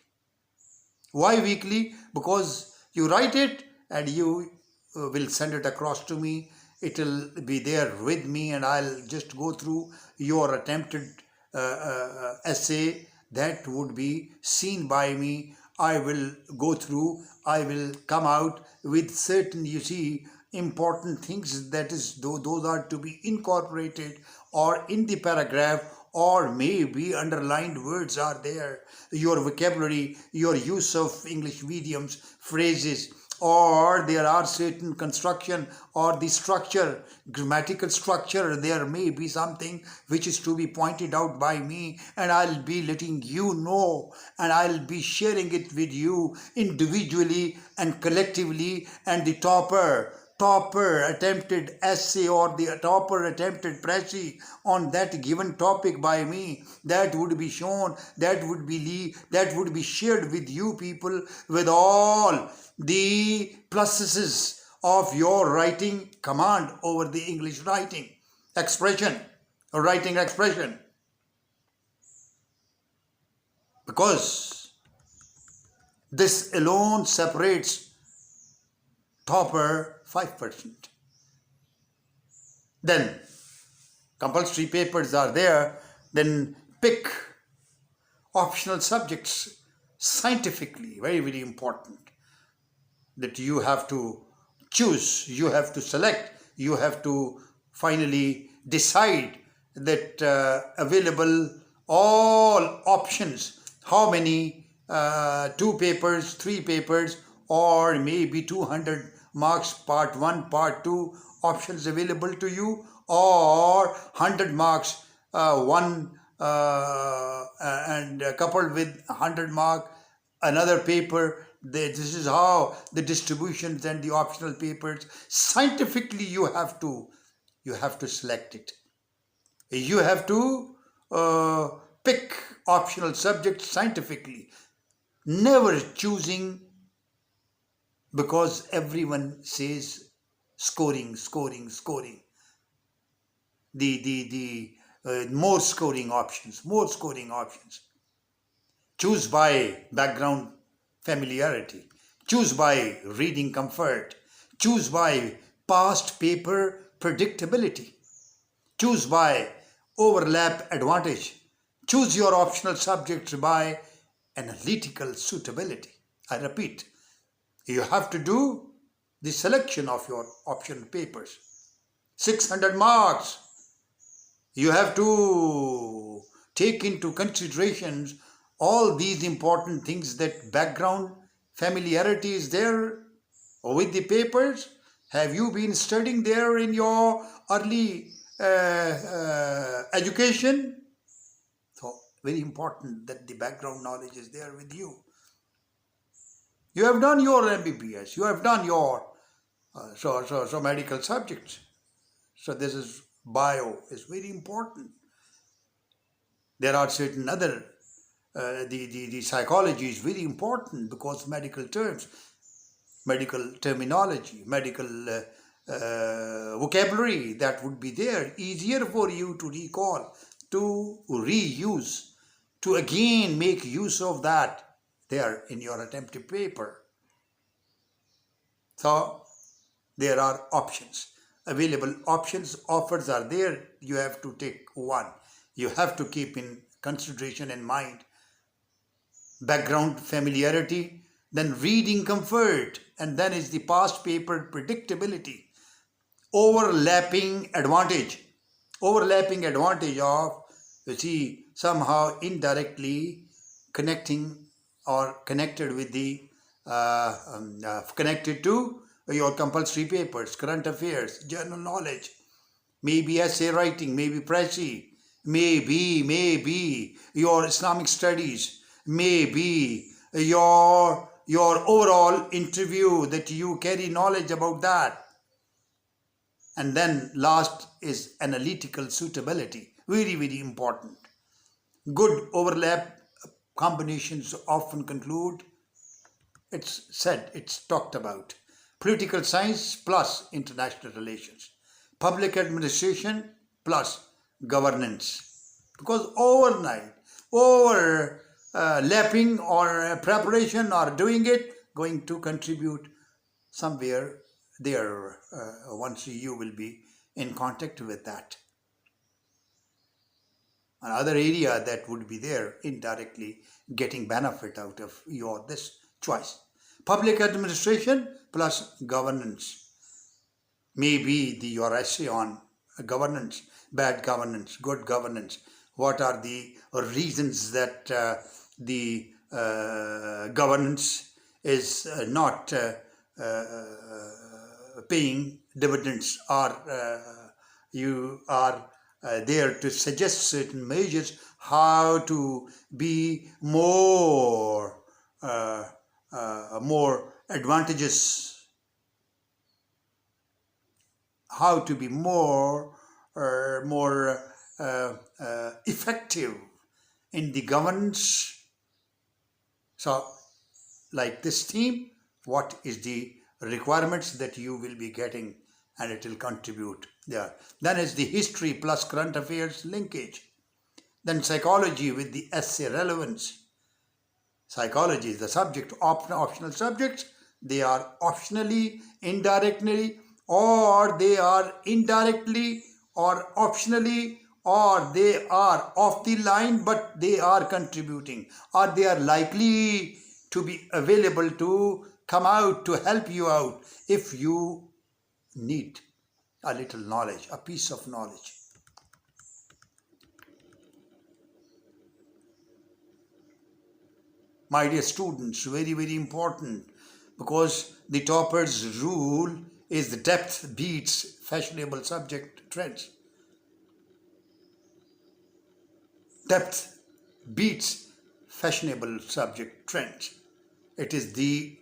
Why weekly? Because you write it and you will send it across to me. It will be there with me, and I'll just go through your attempted essay that would be seen by me. I will go through, I will come out with certain, you see, important things, that is, those are to be incorporated or in the paragraph, or maybe underlined words are there, your vocabulary, your use of English idioms, phrases, or there are certain construction or the structure, grammatical structure, there may be something which is to be pointed out by me, and I'll be letting you know, and I'll be sharing it with you individually and collectively, and the topper attempted essay or the topper attempted précis on that given topic by me, that would be shown, that would be shared with you people, with all the pluses of your writing command over the English writing expression, writing expression. Because this alone separates topper 5%. Then compulsory papers are there. Then pick optional subjects scientifically, very, very important, that you have to choose, you have to select, you have to finally decide that available all options, how many, 2 papers, 3 papers, or maybe 200 marks, part 1, part 2 options available to you, or 100 marks, one and coupled with 100 mark another paper. This is how the distributions and the optional papers scientifically you have to select it. You have to pick optional subjects scientifically, never choosing because everyone says scoring. The more scoring options. Choose by background familiarity. Choose by reading comfort. Choose by past paper predictability. Choose by overlap advantage. Choose your optional subjects by analytical suitability. I repeat, you have to do the selection of your optional papers. 600 marks. You have to take into considerations all these important things, that background familiarity is there with the papers. Have you been studying there in your early education. So very important that the background knowledge is there with you. You have done your MBBS, you have done your so medical subjects. So this is bio is very important. There are certain other the psychology is very important because medical terms, medical terminology, medical vocabulary that would be there, easier for you to recall, to reuse, to again make use of that there in your attempted paper. So there are options, available options, offers are there. You have to take one. You have to keep in consideration in mind background familiarity, then reading comfort, and then is the past paper predictability, overlapping advantage, overlapping advantage of, you see, somehow indirectly connecting or connected with the connected to your compulsory papers, current affairs, general knowledge, maybe essay writing, maybe precis, maybe your Islamic studies, maybe your overall interview that you carry knowledge about that. And then last is analytical suitability, very important. Good overlap combinations often conclude, it's talked about. Political science plus international relations. Public administration plus governance. Because overnight, overlapping or preparation or doing it, going to contribute somewhere there once you will be in contact with that. Another area that would be there indirectly getting benefit out of your this choice. Public administration plus governance. Maybe your essay on governance, bad governance, good governance. What are the reasons that the governance is not paying dividends, or you are there to suggest certain measures how to be more advantageous, how to be more effective in the governance. So like this theme, what is the requirements that you will be getting, and it will contribute there. Then is the history plus current affairs linkage. Then psychology with the essay relevance. Psychology is the subject, optional subjects. They are optionally, indirectly, or they are indirectly or optionally, or they are off the line but they are contributing, or they are likely to be available to come out to help you out if you need a little knowledge, a piece of knowledge. My dear students, very important, because the topper's rule is the depth beats fashionable subject trends. Depth beats fashionable subject trends. It is the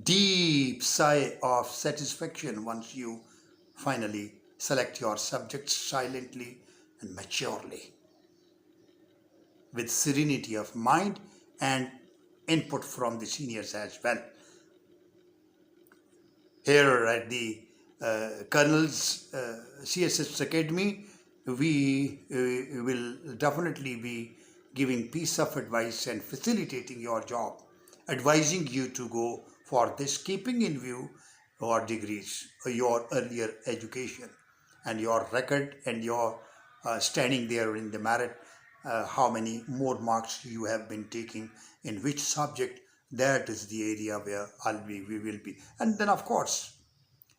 deep sigh of satisfaction once you finally select your subjects silently and maturely, with serenity of mind and input from the seniors as well. Here at the Colonel's CSS Academy, we will definitely be giving piece of advice and facilitating your job, advising you to go for this, keeping in view your degrees, your earlier education, and your record, and your standing there in the merit, how many more marks you have been taking in which subject. That is the area where we will be. And then of course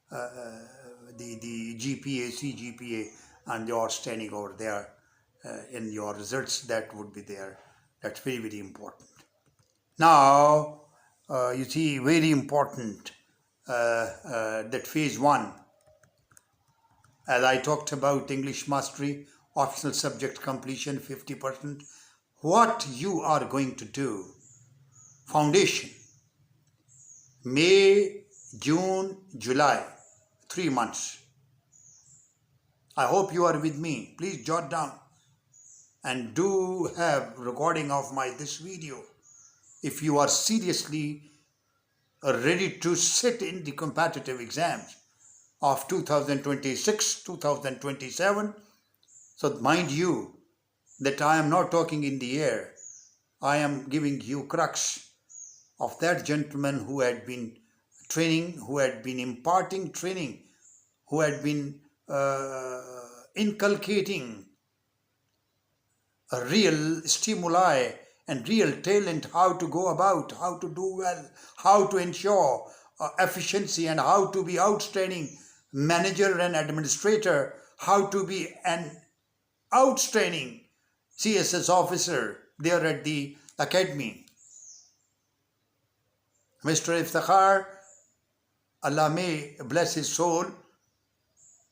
the GPA, CGPA, and your standing over there in your results, that would be there. That's very important. Now you see, very important that phase 1 As I talked about English mastery, optional subject completion 50%, what you are going to do. Foundation, May, June, July, 3 months. I hope you are with me. Please jot down and do have recording of this video if you are seriously ready to sit in the competitive exams of 2026, 2027. So mind you that I am not talking in the air. I am giving you crux of that gentleman who had been training, who had been imparting training, who had been inculcating a real stimuli and real talent, how to go about, how to do well, how to ensure efficiency, and how to be outstanding manager and administrator, how to be an outstanding CSS officer there at the academy. Mr. Iftikhar, Allah may bless his soul,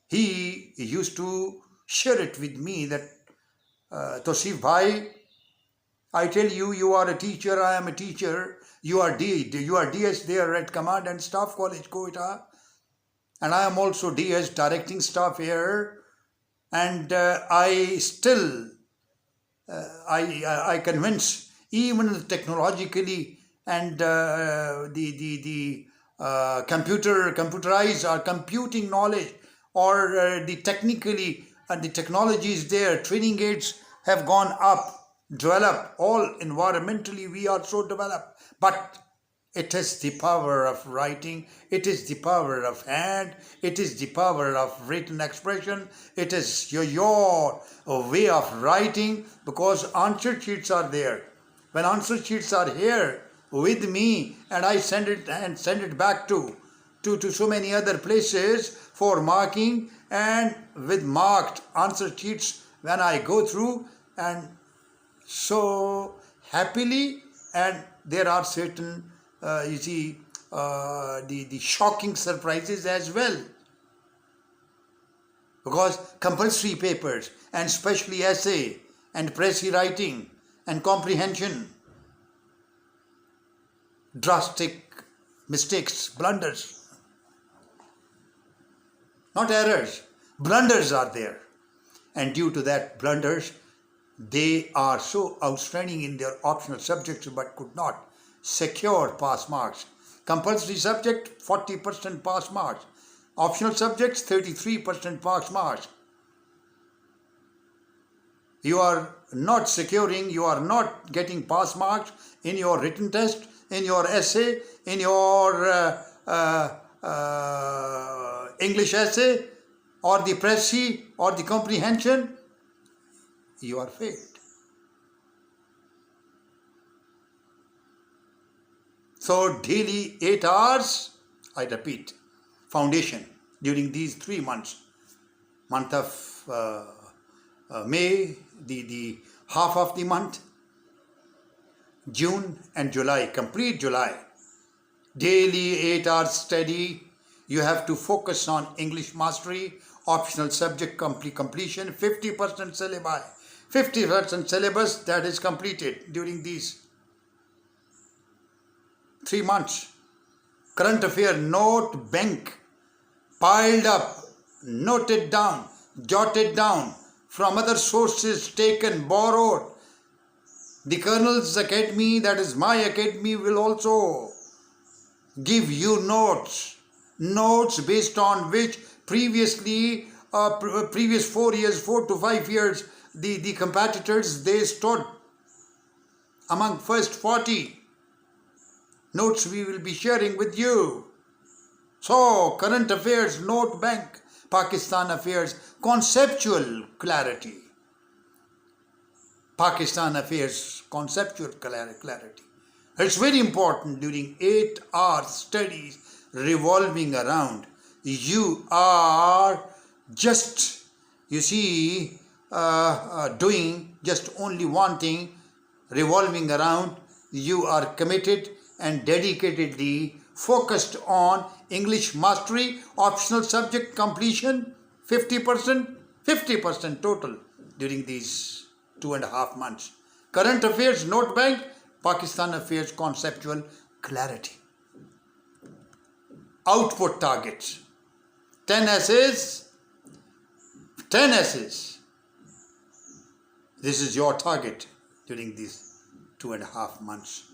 he used to share it with me that Tosif Bhai, I tell you, you are a teacher, I am a teacher, you are DS there at Command and Staff College, Quetta, and I am also DS directing staff here, and I still, I convince, even technologically and computerized or computing knowledge, or the technically and the technologies there, training aids have gone up, developed, all environmentally we are so developed, but it is the power of writing, it is the power of hand, it is the power of written expression, it is your way of writing, because answer sheets are there. When answer sheets are here with me and I send it back to so many other places for marking, and with marked answer sheets when I go through, and so happily, and there are certain the shocking surprises as well, because compulsory papers and especially essay and pressy writing and comprehension, drastic mistakes, blunders, not errors, blunders are there, and due to that blunders, they are so outstanding in their optional subjects but could not secure pass marks. Compulsory subject 40% pass marks, optional subjects 33% pass marks. You are not securing, you are not getting pass marks in your written test, in your essay, in your English essay, or the pressy, or the comprehension, you are failed. So daily 8 hours, I repeat, foundation during these 3 months, month of May, the half of the month, June and July, complete July, daily 8 hours study. You have to focus on English mastery, optional subject completion, 50% syllabi, 50% syllabus that is completed during these 3 months. Current affair note bank piled up, noted down, jotted down, from other sources taken, borrowed. The Colonel's Academy, that is my academy, will also give you notes based on which previously, previous 4 years, 4 to 5 years, the competitors, they stood among first 40. Notes we will be sharing with you. So, current affairs, note bank, Pakistan affairs, conceptual clarity. Pakistan affairs, conceptual clarity. It's very important during 8 hours studies revolving around. You are just, doing just only one thing, revolving around. You are committed and dedicatedly focused on English mastery, optional subject completion, 50%, 50% total during these 2.5 months. Current affairs, note bank, Pakistan affairs, conceptual clarity. Output targets. 10 essays. 10 essays. This is your target during these 2.5 months.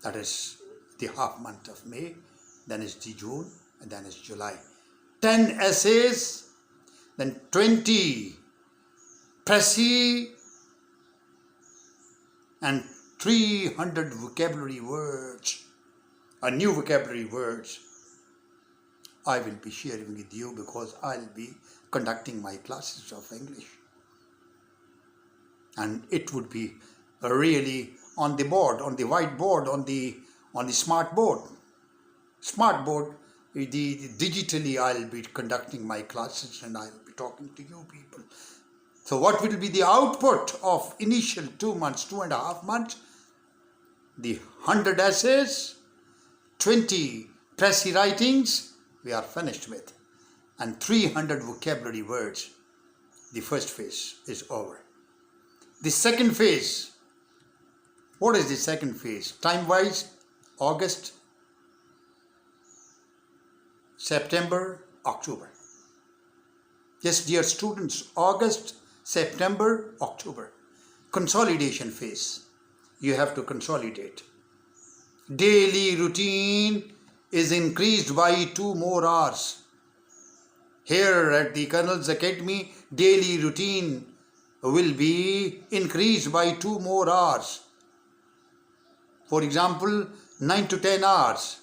That is the half month of May, then is the June, and then is July. 10 essays, then 20 précis, and 300 vocabulary words, new vocabulary words. I will be sharing with you because I'll be conducting my classes of English. And it would be really on the board, on the whiteboard, on the smart board. Smart board, digitally I'll be conducting my classes and I'll be talking to you people. So what will be the output of initial 2 months, 2.5 months? The 100 essays, 20 précis writings, we are finished with, and 300 vocabulary words. The first phase is over. The second phase, what is the second phase? Time-wise, August, September, October. Yes, dear students, August, September, October. Consolidation phase. You have to consolidate. Daily routine is increased by 2 more hours. Here at the Colonel's Academy, daily routine will be increased by 2 more hours. For example, 9 to 10 hours.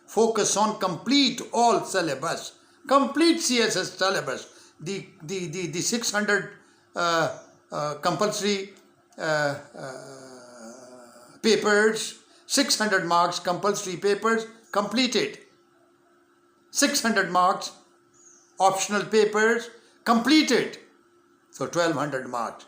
Focus on complete all syllabus, complete CSS syllabus, the 600 compulsory papers, 600 marks compulsory papers completed, 600 marks optional papers completed, so 1200 marks.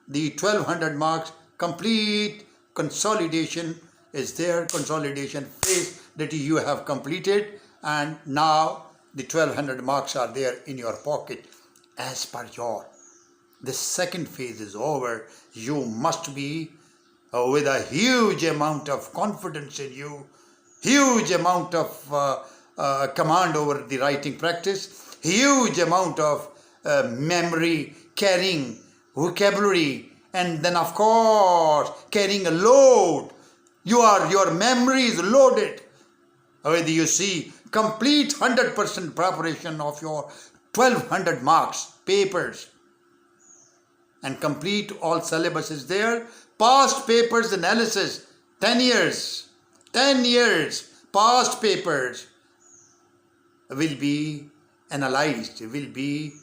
The 1200 marks complete consolidation is there, consolidation phase that you have completed, and now the 1200 marks are there in your pocket as per your. The second phase is over. You must be with a huge amount of confidence in you, huge amount of command over the writing practice, huge amount of memory, carrying vocabulary, and then of course carrying a load. Your memory is loaded. Whether you see complete 100% preparation of your 1200 marks papers, and complete all syllabus is there. Past papers analysis, 10 years, past papers will be analyzed, will be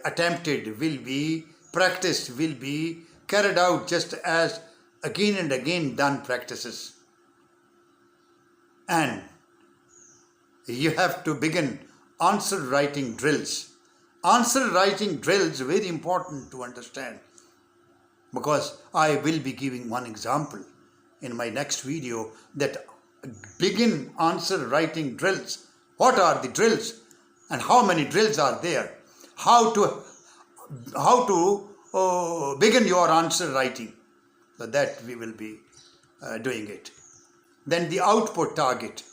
attempted, will be practiced, will be carried out just as again and again done practices. And you have to begin answer writing drills. Answer writing drills very important to understand, because I will be giving one example in my next video that begin answer writing drills. What are the drills and how many drills are there? How to begin your answer writing. So that we will be doing it. Then the output target.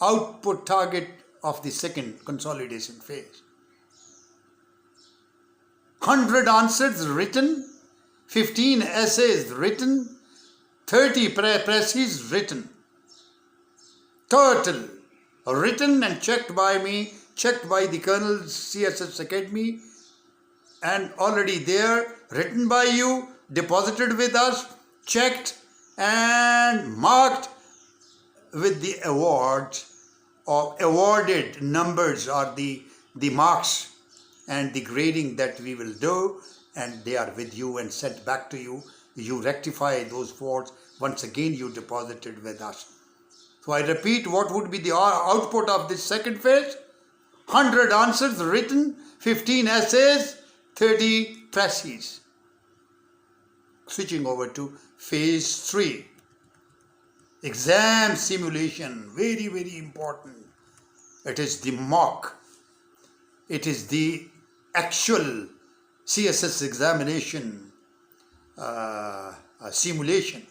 Output target of the second consolidation phase. 100 answers written, 15 essays written, 30 précis written. Total written and checked by me, checked by the Colonel's CSS Academy, and already there, written by you, deposited with us, checked and marked with the awards or awarded numbers or the marks and the grading that we will do, and they are with you and sent back to you. You rectify those faults. Once again you deposited with us. So I repeat, what would be the output of this second phase? 100 answers written, 15 essays, 30 précis. Switching over to phase 3. Exam simulation, very, very important. It is the mock. It is the actual CSS examination simulation.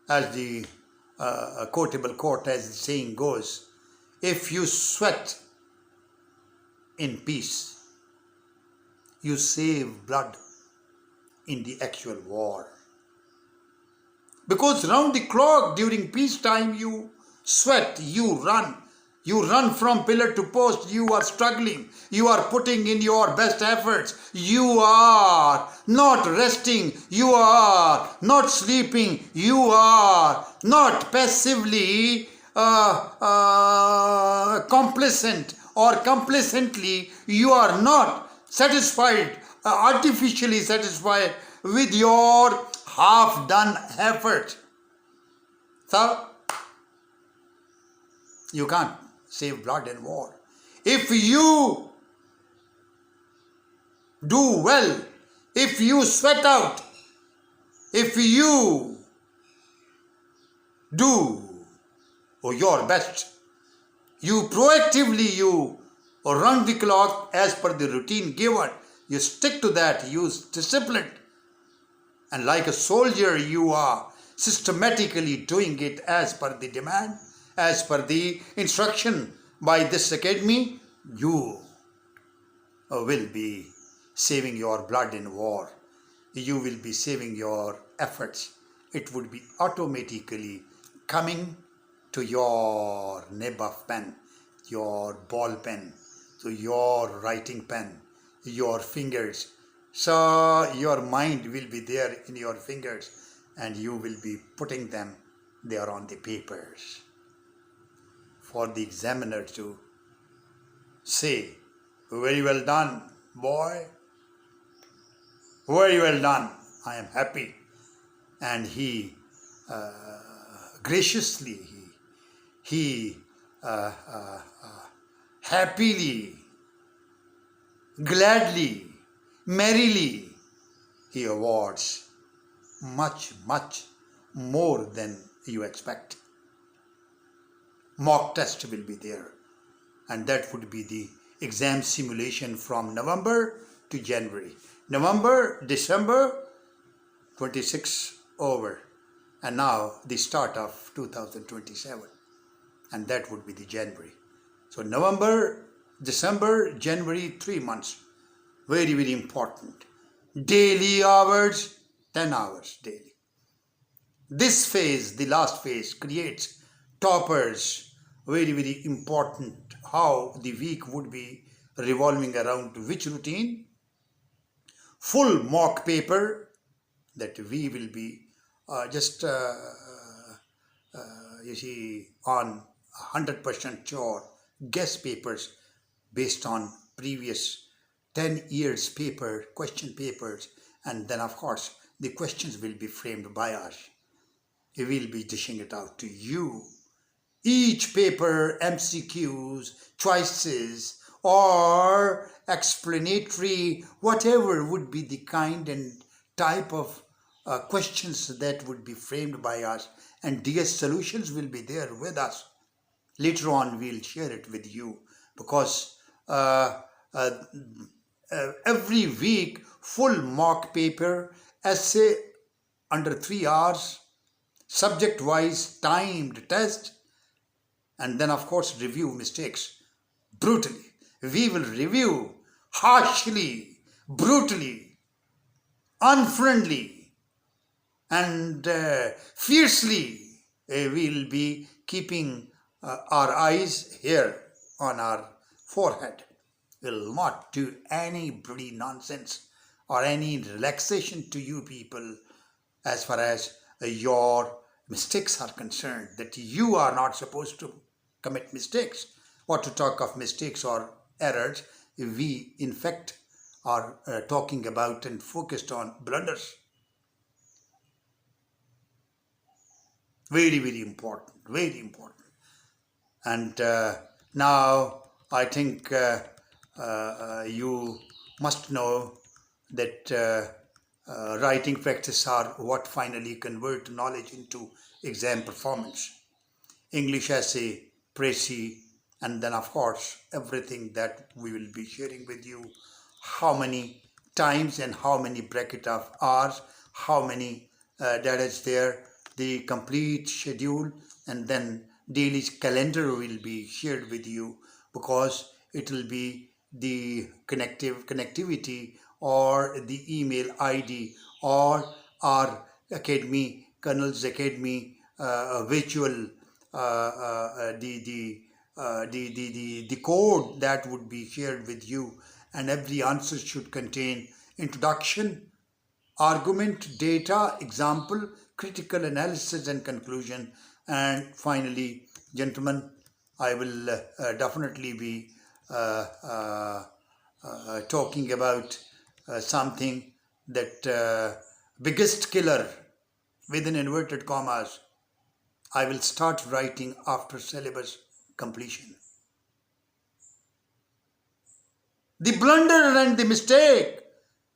As the quotable quote, as the saying goes, if you sweat in peace, you save blood in the actual war. Because round the clock during peacetime you sweat, you run from pillar to post, you are struggling, you are putting in your best efforts, you are not resting, you are not sleeping, you are not passively complacent or complacently, you are not satisfied, artificially satisfied with your half done effort. So you can't save blood in war. If you do well, if you sweat out, if you do your best, you proactively you run the clock as per the routine given, you stick to that, you disciplined, and like a soldier you are systematically doing it as per the demand, as per the instruction by this academy, you will be saving your blood in war. You will be saving your efforts. It would be automatically coming to your nib of pen, your ball pen, to your writing pen, your fingers. So your mind will be there in your fingers and you will be putting them there on the papers for the examiner to say, very well done, boy, very well done, I am happy. And he graciously, he happily, gladly, merrily, he awards much more than you expect. Mock test will be there, and that would be the exam simulation from November to January. November, December, 26 over, and now the start of 2027, and that would be the January. So November, December, January, 3 months, very important. Daily hours, 10 hours daily. This phase, the last phase, creates toppers, very important. How the week would be revolving around which routine? Full mock paper that we will be you see, on 100% sure guess papers based on previous 10 years paper, question papers, and then of course the questions will be framed by us. We will be dishing it out to you. Each paper, MCQs, choices, or explanatory, whatever would be the kind and type of questions that would be framed by us, and DS solutions will be there with us. Later on, we'll share it with you, because every week, full mock paper, essay under 3 hours, subject-wise timed test, and then of course review mistakes brutally. We will review harshly, brutally, unfriendly, and fiercely. We will be keeping our eyes here on our forehead. We will not do any bloody nonsense or any relaxation to you people as far as your mistakes are concerned, that you are not supposed to commit mistakes. What to talk of mistakes or errors, we in fact are talking about and focused on blunders. Very important, very important. And now I think you must know that writing practice are what finally convert knowledge into exam performance. English essay précis, and then of course everything that we will be sharing with you, how many times and how many bracket of hours, how many that is there, the complete schedule, and then daily calendar will be shared with you, because it will be the connectivity or the email ID or our academy, Colonel's Academy virtual the code that would be shared with you, and every answer should contain introduction, argument, data, example, critical analysis and conclusion. And finally, gentlemen, I will definitely be talking about something that biggest killer within inverted commas. I will start writing after syllabus completion. The blunder and the mistake.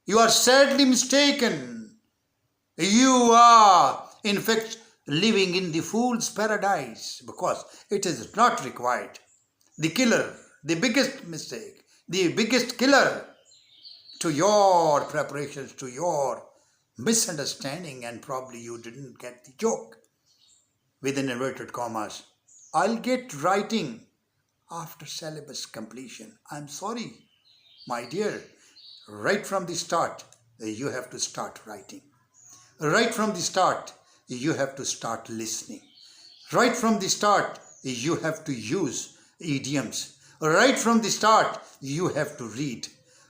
You are sadly mistaken. You are, in fact, living in the fool's paradise, because it is not required. The killer, the biggest mistake, the biggest killer to your preparations, to your misunderstanding, and probably you didn't get the joke within inverted commas. I'll get writing after syllabus completion. I'm sorry, my dear. Right from the start, you have to start writing. Right from the start, you have to start listening. Right from the start, you have to use idioms. Right from the start, you have to read.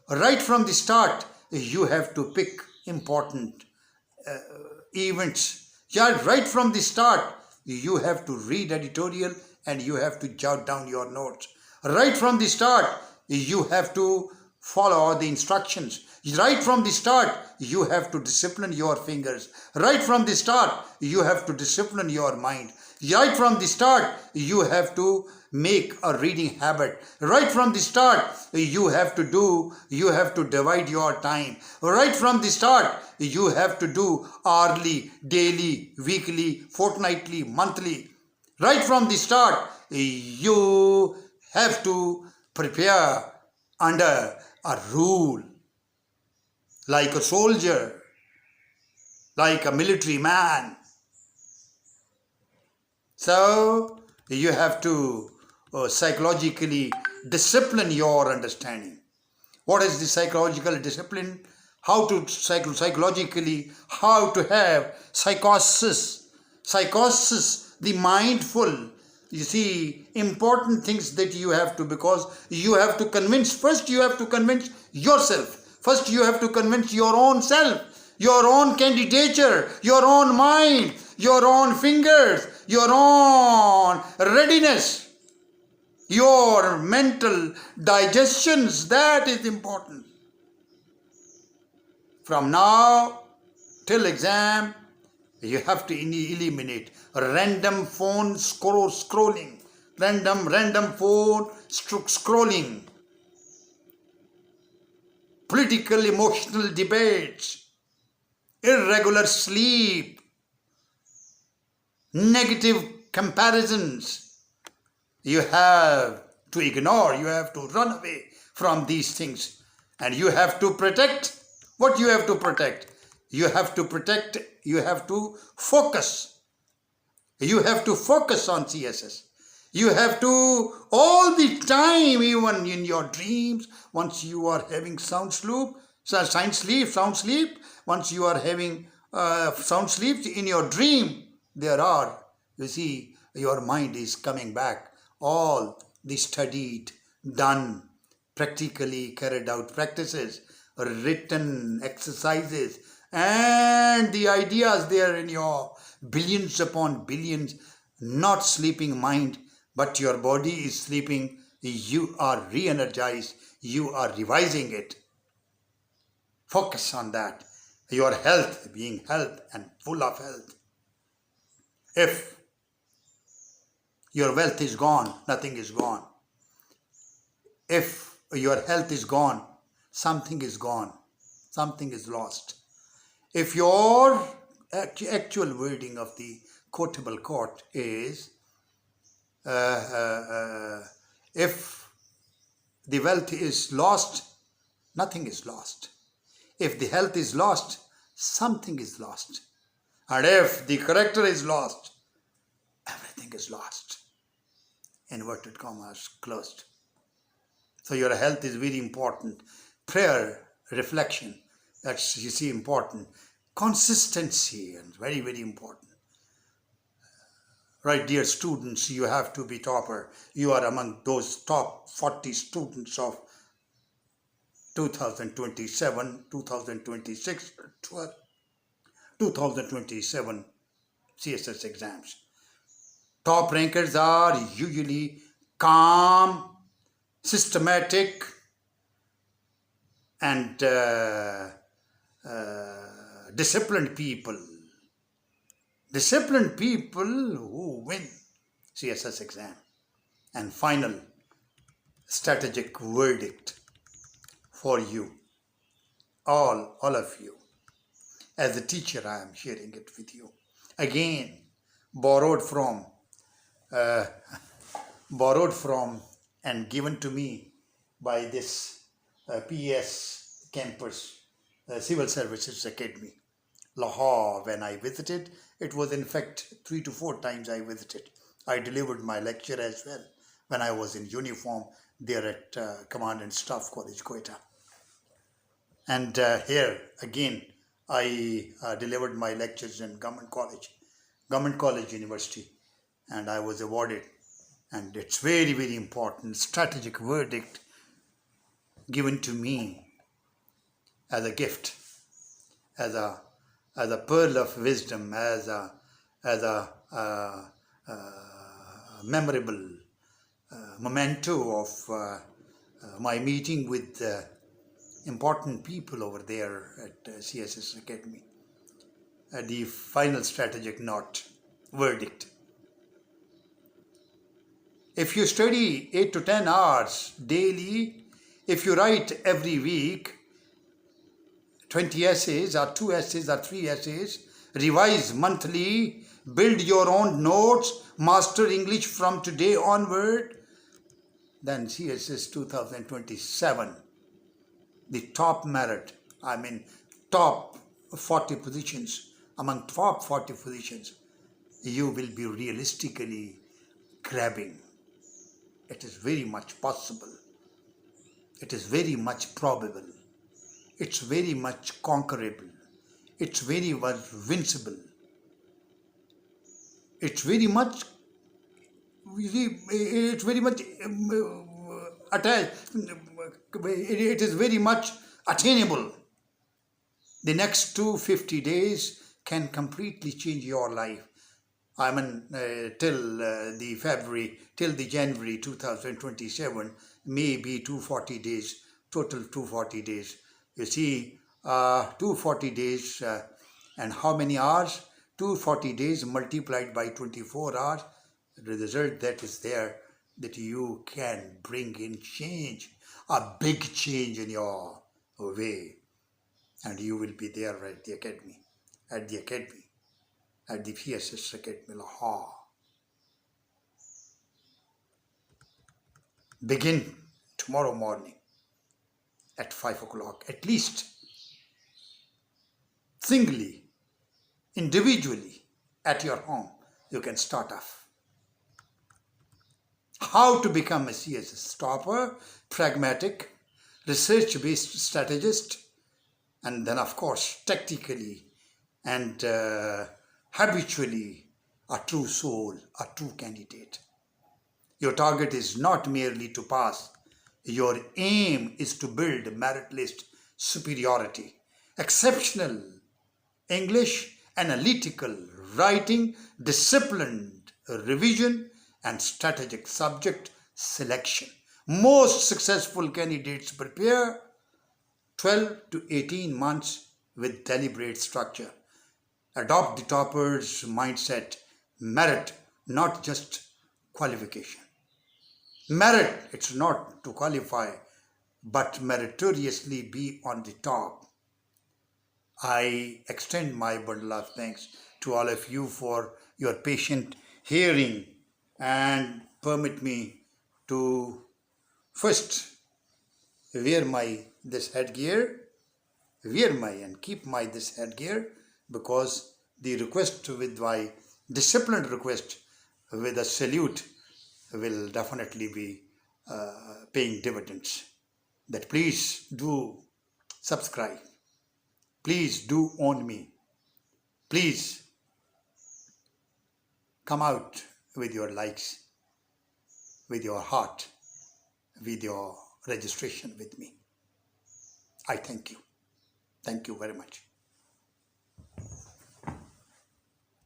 Right from the start, you have to pick important events. Yeah, right from the start, you have to read editorial and you have to jot down your notes. Right from the start, you have to follow the instructions. Right from the start, you have to discipline your fingers. Right from the start, you have to discipline your mind. Right from the start, you have to make a reading habit. Right from the start, you have to divide your time. Right from the start, you have to do hourly, daily, weekly, fortnightly, monthly. Right from the start, you have to prepare under a rule, like a soldier, like a military man. So you have to psychologically discipline your understanding. What is the psychological discipline? How to psychologically, how to have psychosis, the mindful. You see, important things that you have to, because you have to convince, first you have to convince yourself. First you have to convince your own self, your own candidature, your own mind, your own fingers, your own readiness, your mental digestions. That is important. From now till exam, you have to eliminate random phone scrolling, random phone scrolling, political emotional debates, irregular sleep, negative comparisons. You have to ignore, you have to run away from these things, and you have to protect what you have to protect. You have to protect, you have to focus. You have to focus on CSS. You have to, all the time, even in your dreams, once you are having sound sleep, once you are having sound sleep in your dream, there are, you see, your mind is coming back. All the studied, done, practically carried out practices, written exercises, and the ideas there in your billions upon billions, not sleeping mind, but your body is sleeping. You are re-energized. You are revising it. Focus on that. Your health, being health and full of health. If your wealth is gone, nothing is gone. If your health is gone, something is gone. Something is lost. If your actual wording of the quotable quote is, if the wealth is lost, nothing is lost. If the health is lost, something is lost. And if the character is lost, everything is lost. Inverted commas closed. So your health is very important. Prayer, reflection, that's, you see, important. Consistency, and very, very important. Right, dear students, you have to be topper. You are among those top 40 students of 2027, 2026, 2027 CSS exams. Top rankers are usually calm, systematic, and disciplined people. Disciplined people who win CSS exam. And final strategic verdict for you, all of you. As a teacher, I am sharing it with you. Again, borrowed from and given to me by this PS campus, Civil Services Academy, Lahore. When I visited, it was in fact 3 to 4 times I visited. I delivered my lecture as well when I was in uniform there at Command and Staff College, Quetta. And here again, I delivered my lectures in Government College University, and I was awarded. And it's very, very important strategic verdict given to me as a gift, as a pearl of wisdom, as a memorable memento of my meeting with important people over there at CSS Academy. The final strategic note, verdict. If you study 8 to 10 hours daily, if you write every week 20 essays or 2 essays or 3 essays, revise monthly, build your own notes, master English from today onward, then CSS 2027, the top merit, top 40 positions, among top 40 positions, you will be realistically grabbing. It is very much possible. It is very much probable. It's very much conquerable. It's very much vincible. It's very much attached. It is very much attainable. The next 250 days can completely change your life. Till the January 2027, maybe 240 days, total 240 days. You see, 240 days and how many hours? 240 days multiplied by 24 hours. The result that is there, that you can bring in change, a big change in your way. And you will be there at the academy, at the PSS Academy, Lahore. Begin tomorrow morning at 5 o'clock, at least singly, individually, at your home, you can start off. How to become a CSS topper, pragmatic, research-based strategist, and then of course tactically and habitually a true soul, a true candidate. Your target is not merely to pass. Your aim is to build merit list superiority, exceptional English, analytical writing, disciplined revision, and strategic subject selection. Most successful candidates prepare 12 to 18 months with deliberate structure. Adopt the topper's mindset. Merit, not just qualification. Merit, it's not to qualify, but meritoriously be on the top. I extend my bundle of thanks to all of you for your patient hearing and permit me to first wear my this headgear, wear my and keep my this headgear, because the request with my disciplined request with a salute will definitely be paying dividends. That please do subscribe, please do own me, please come out with your likes, with your heart, with your registration with me. I thank you. Thank you very much.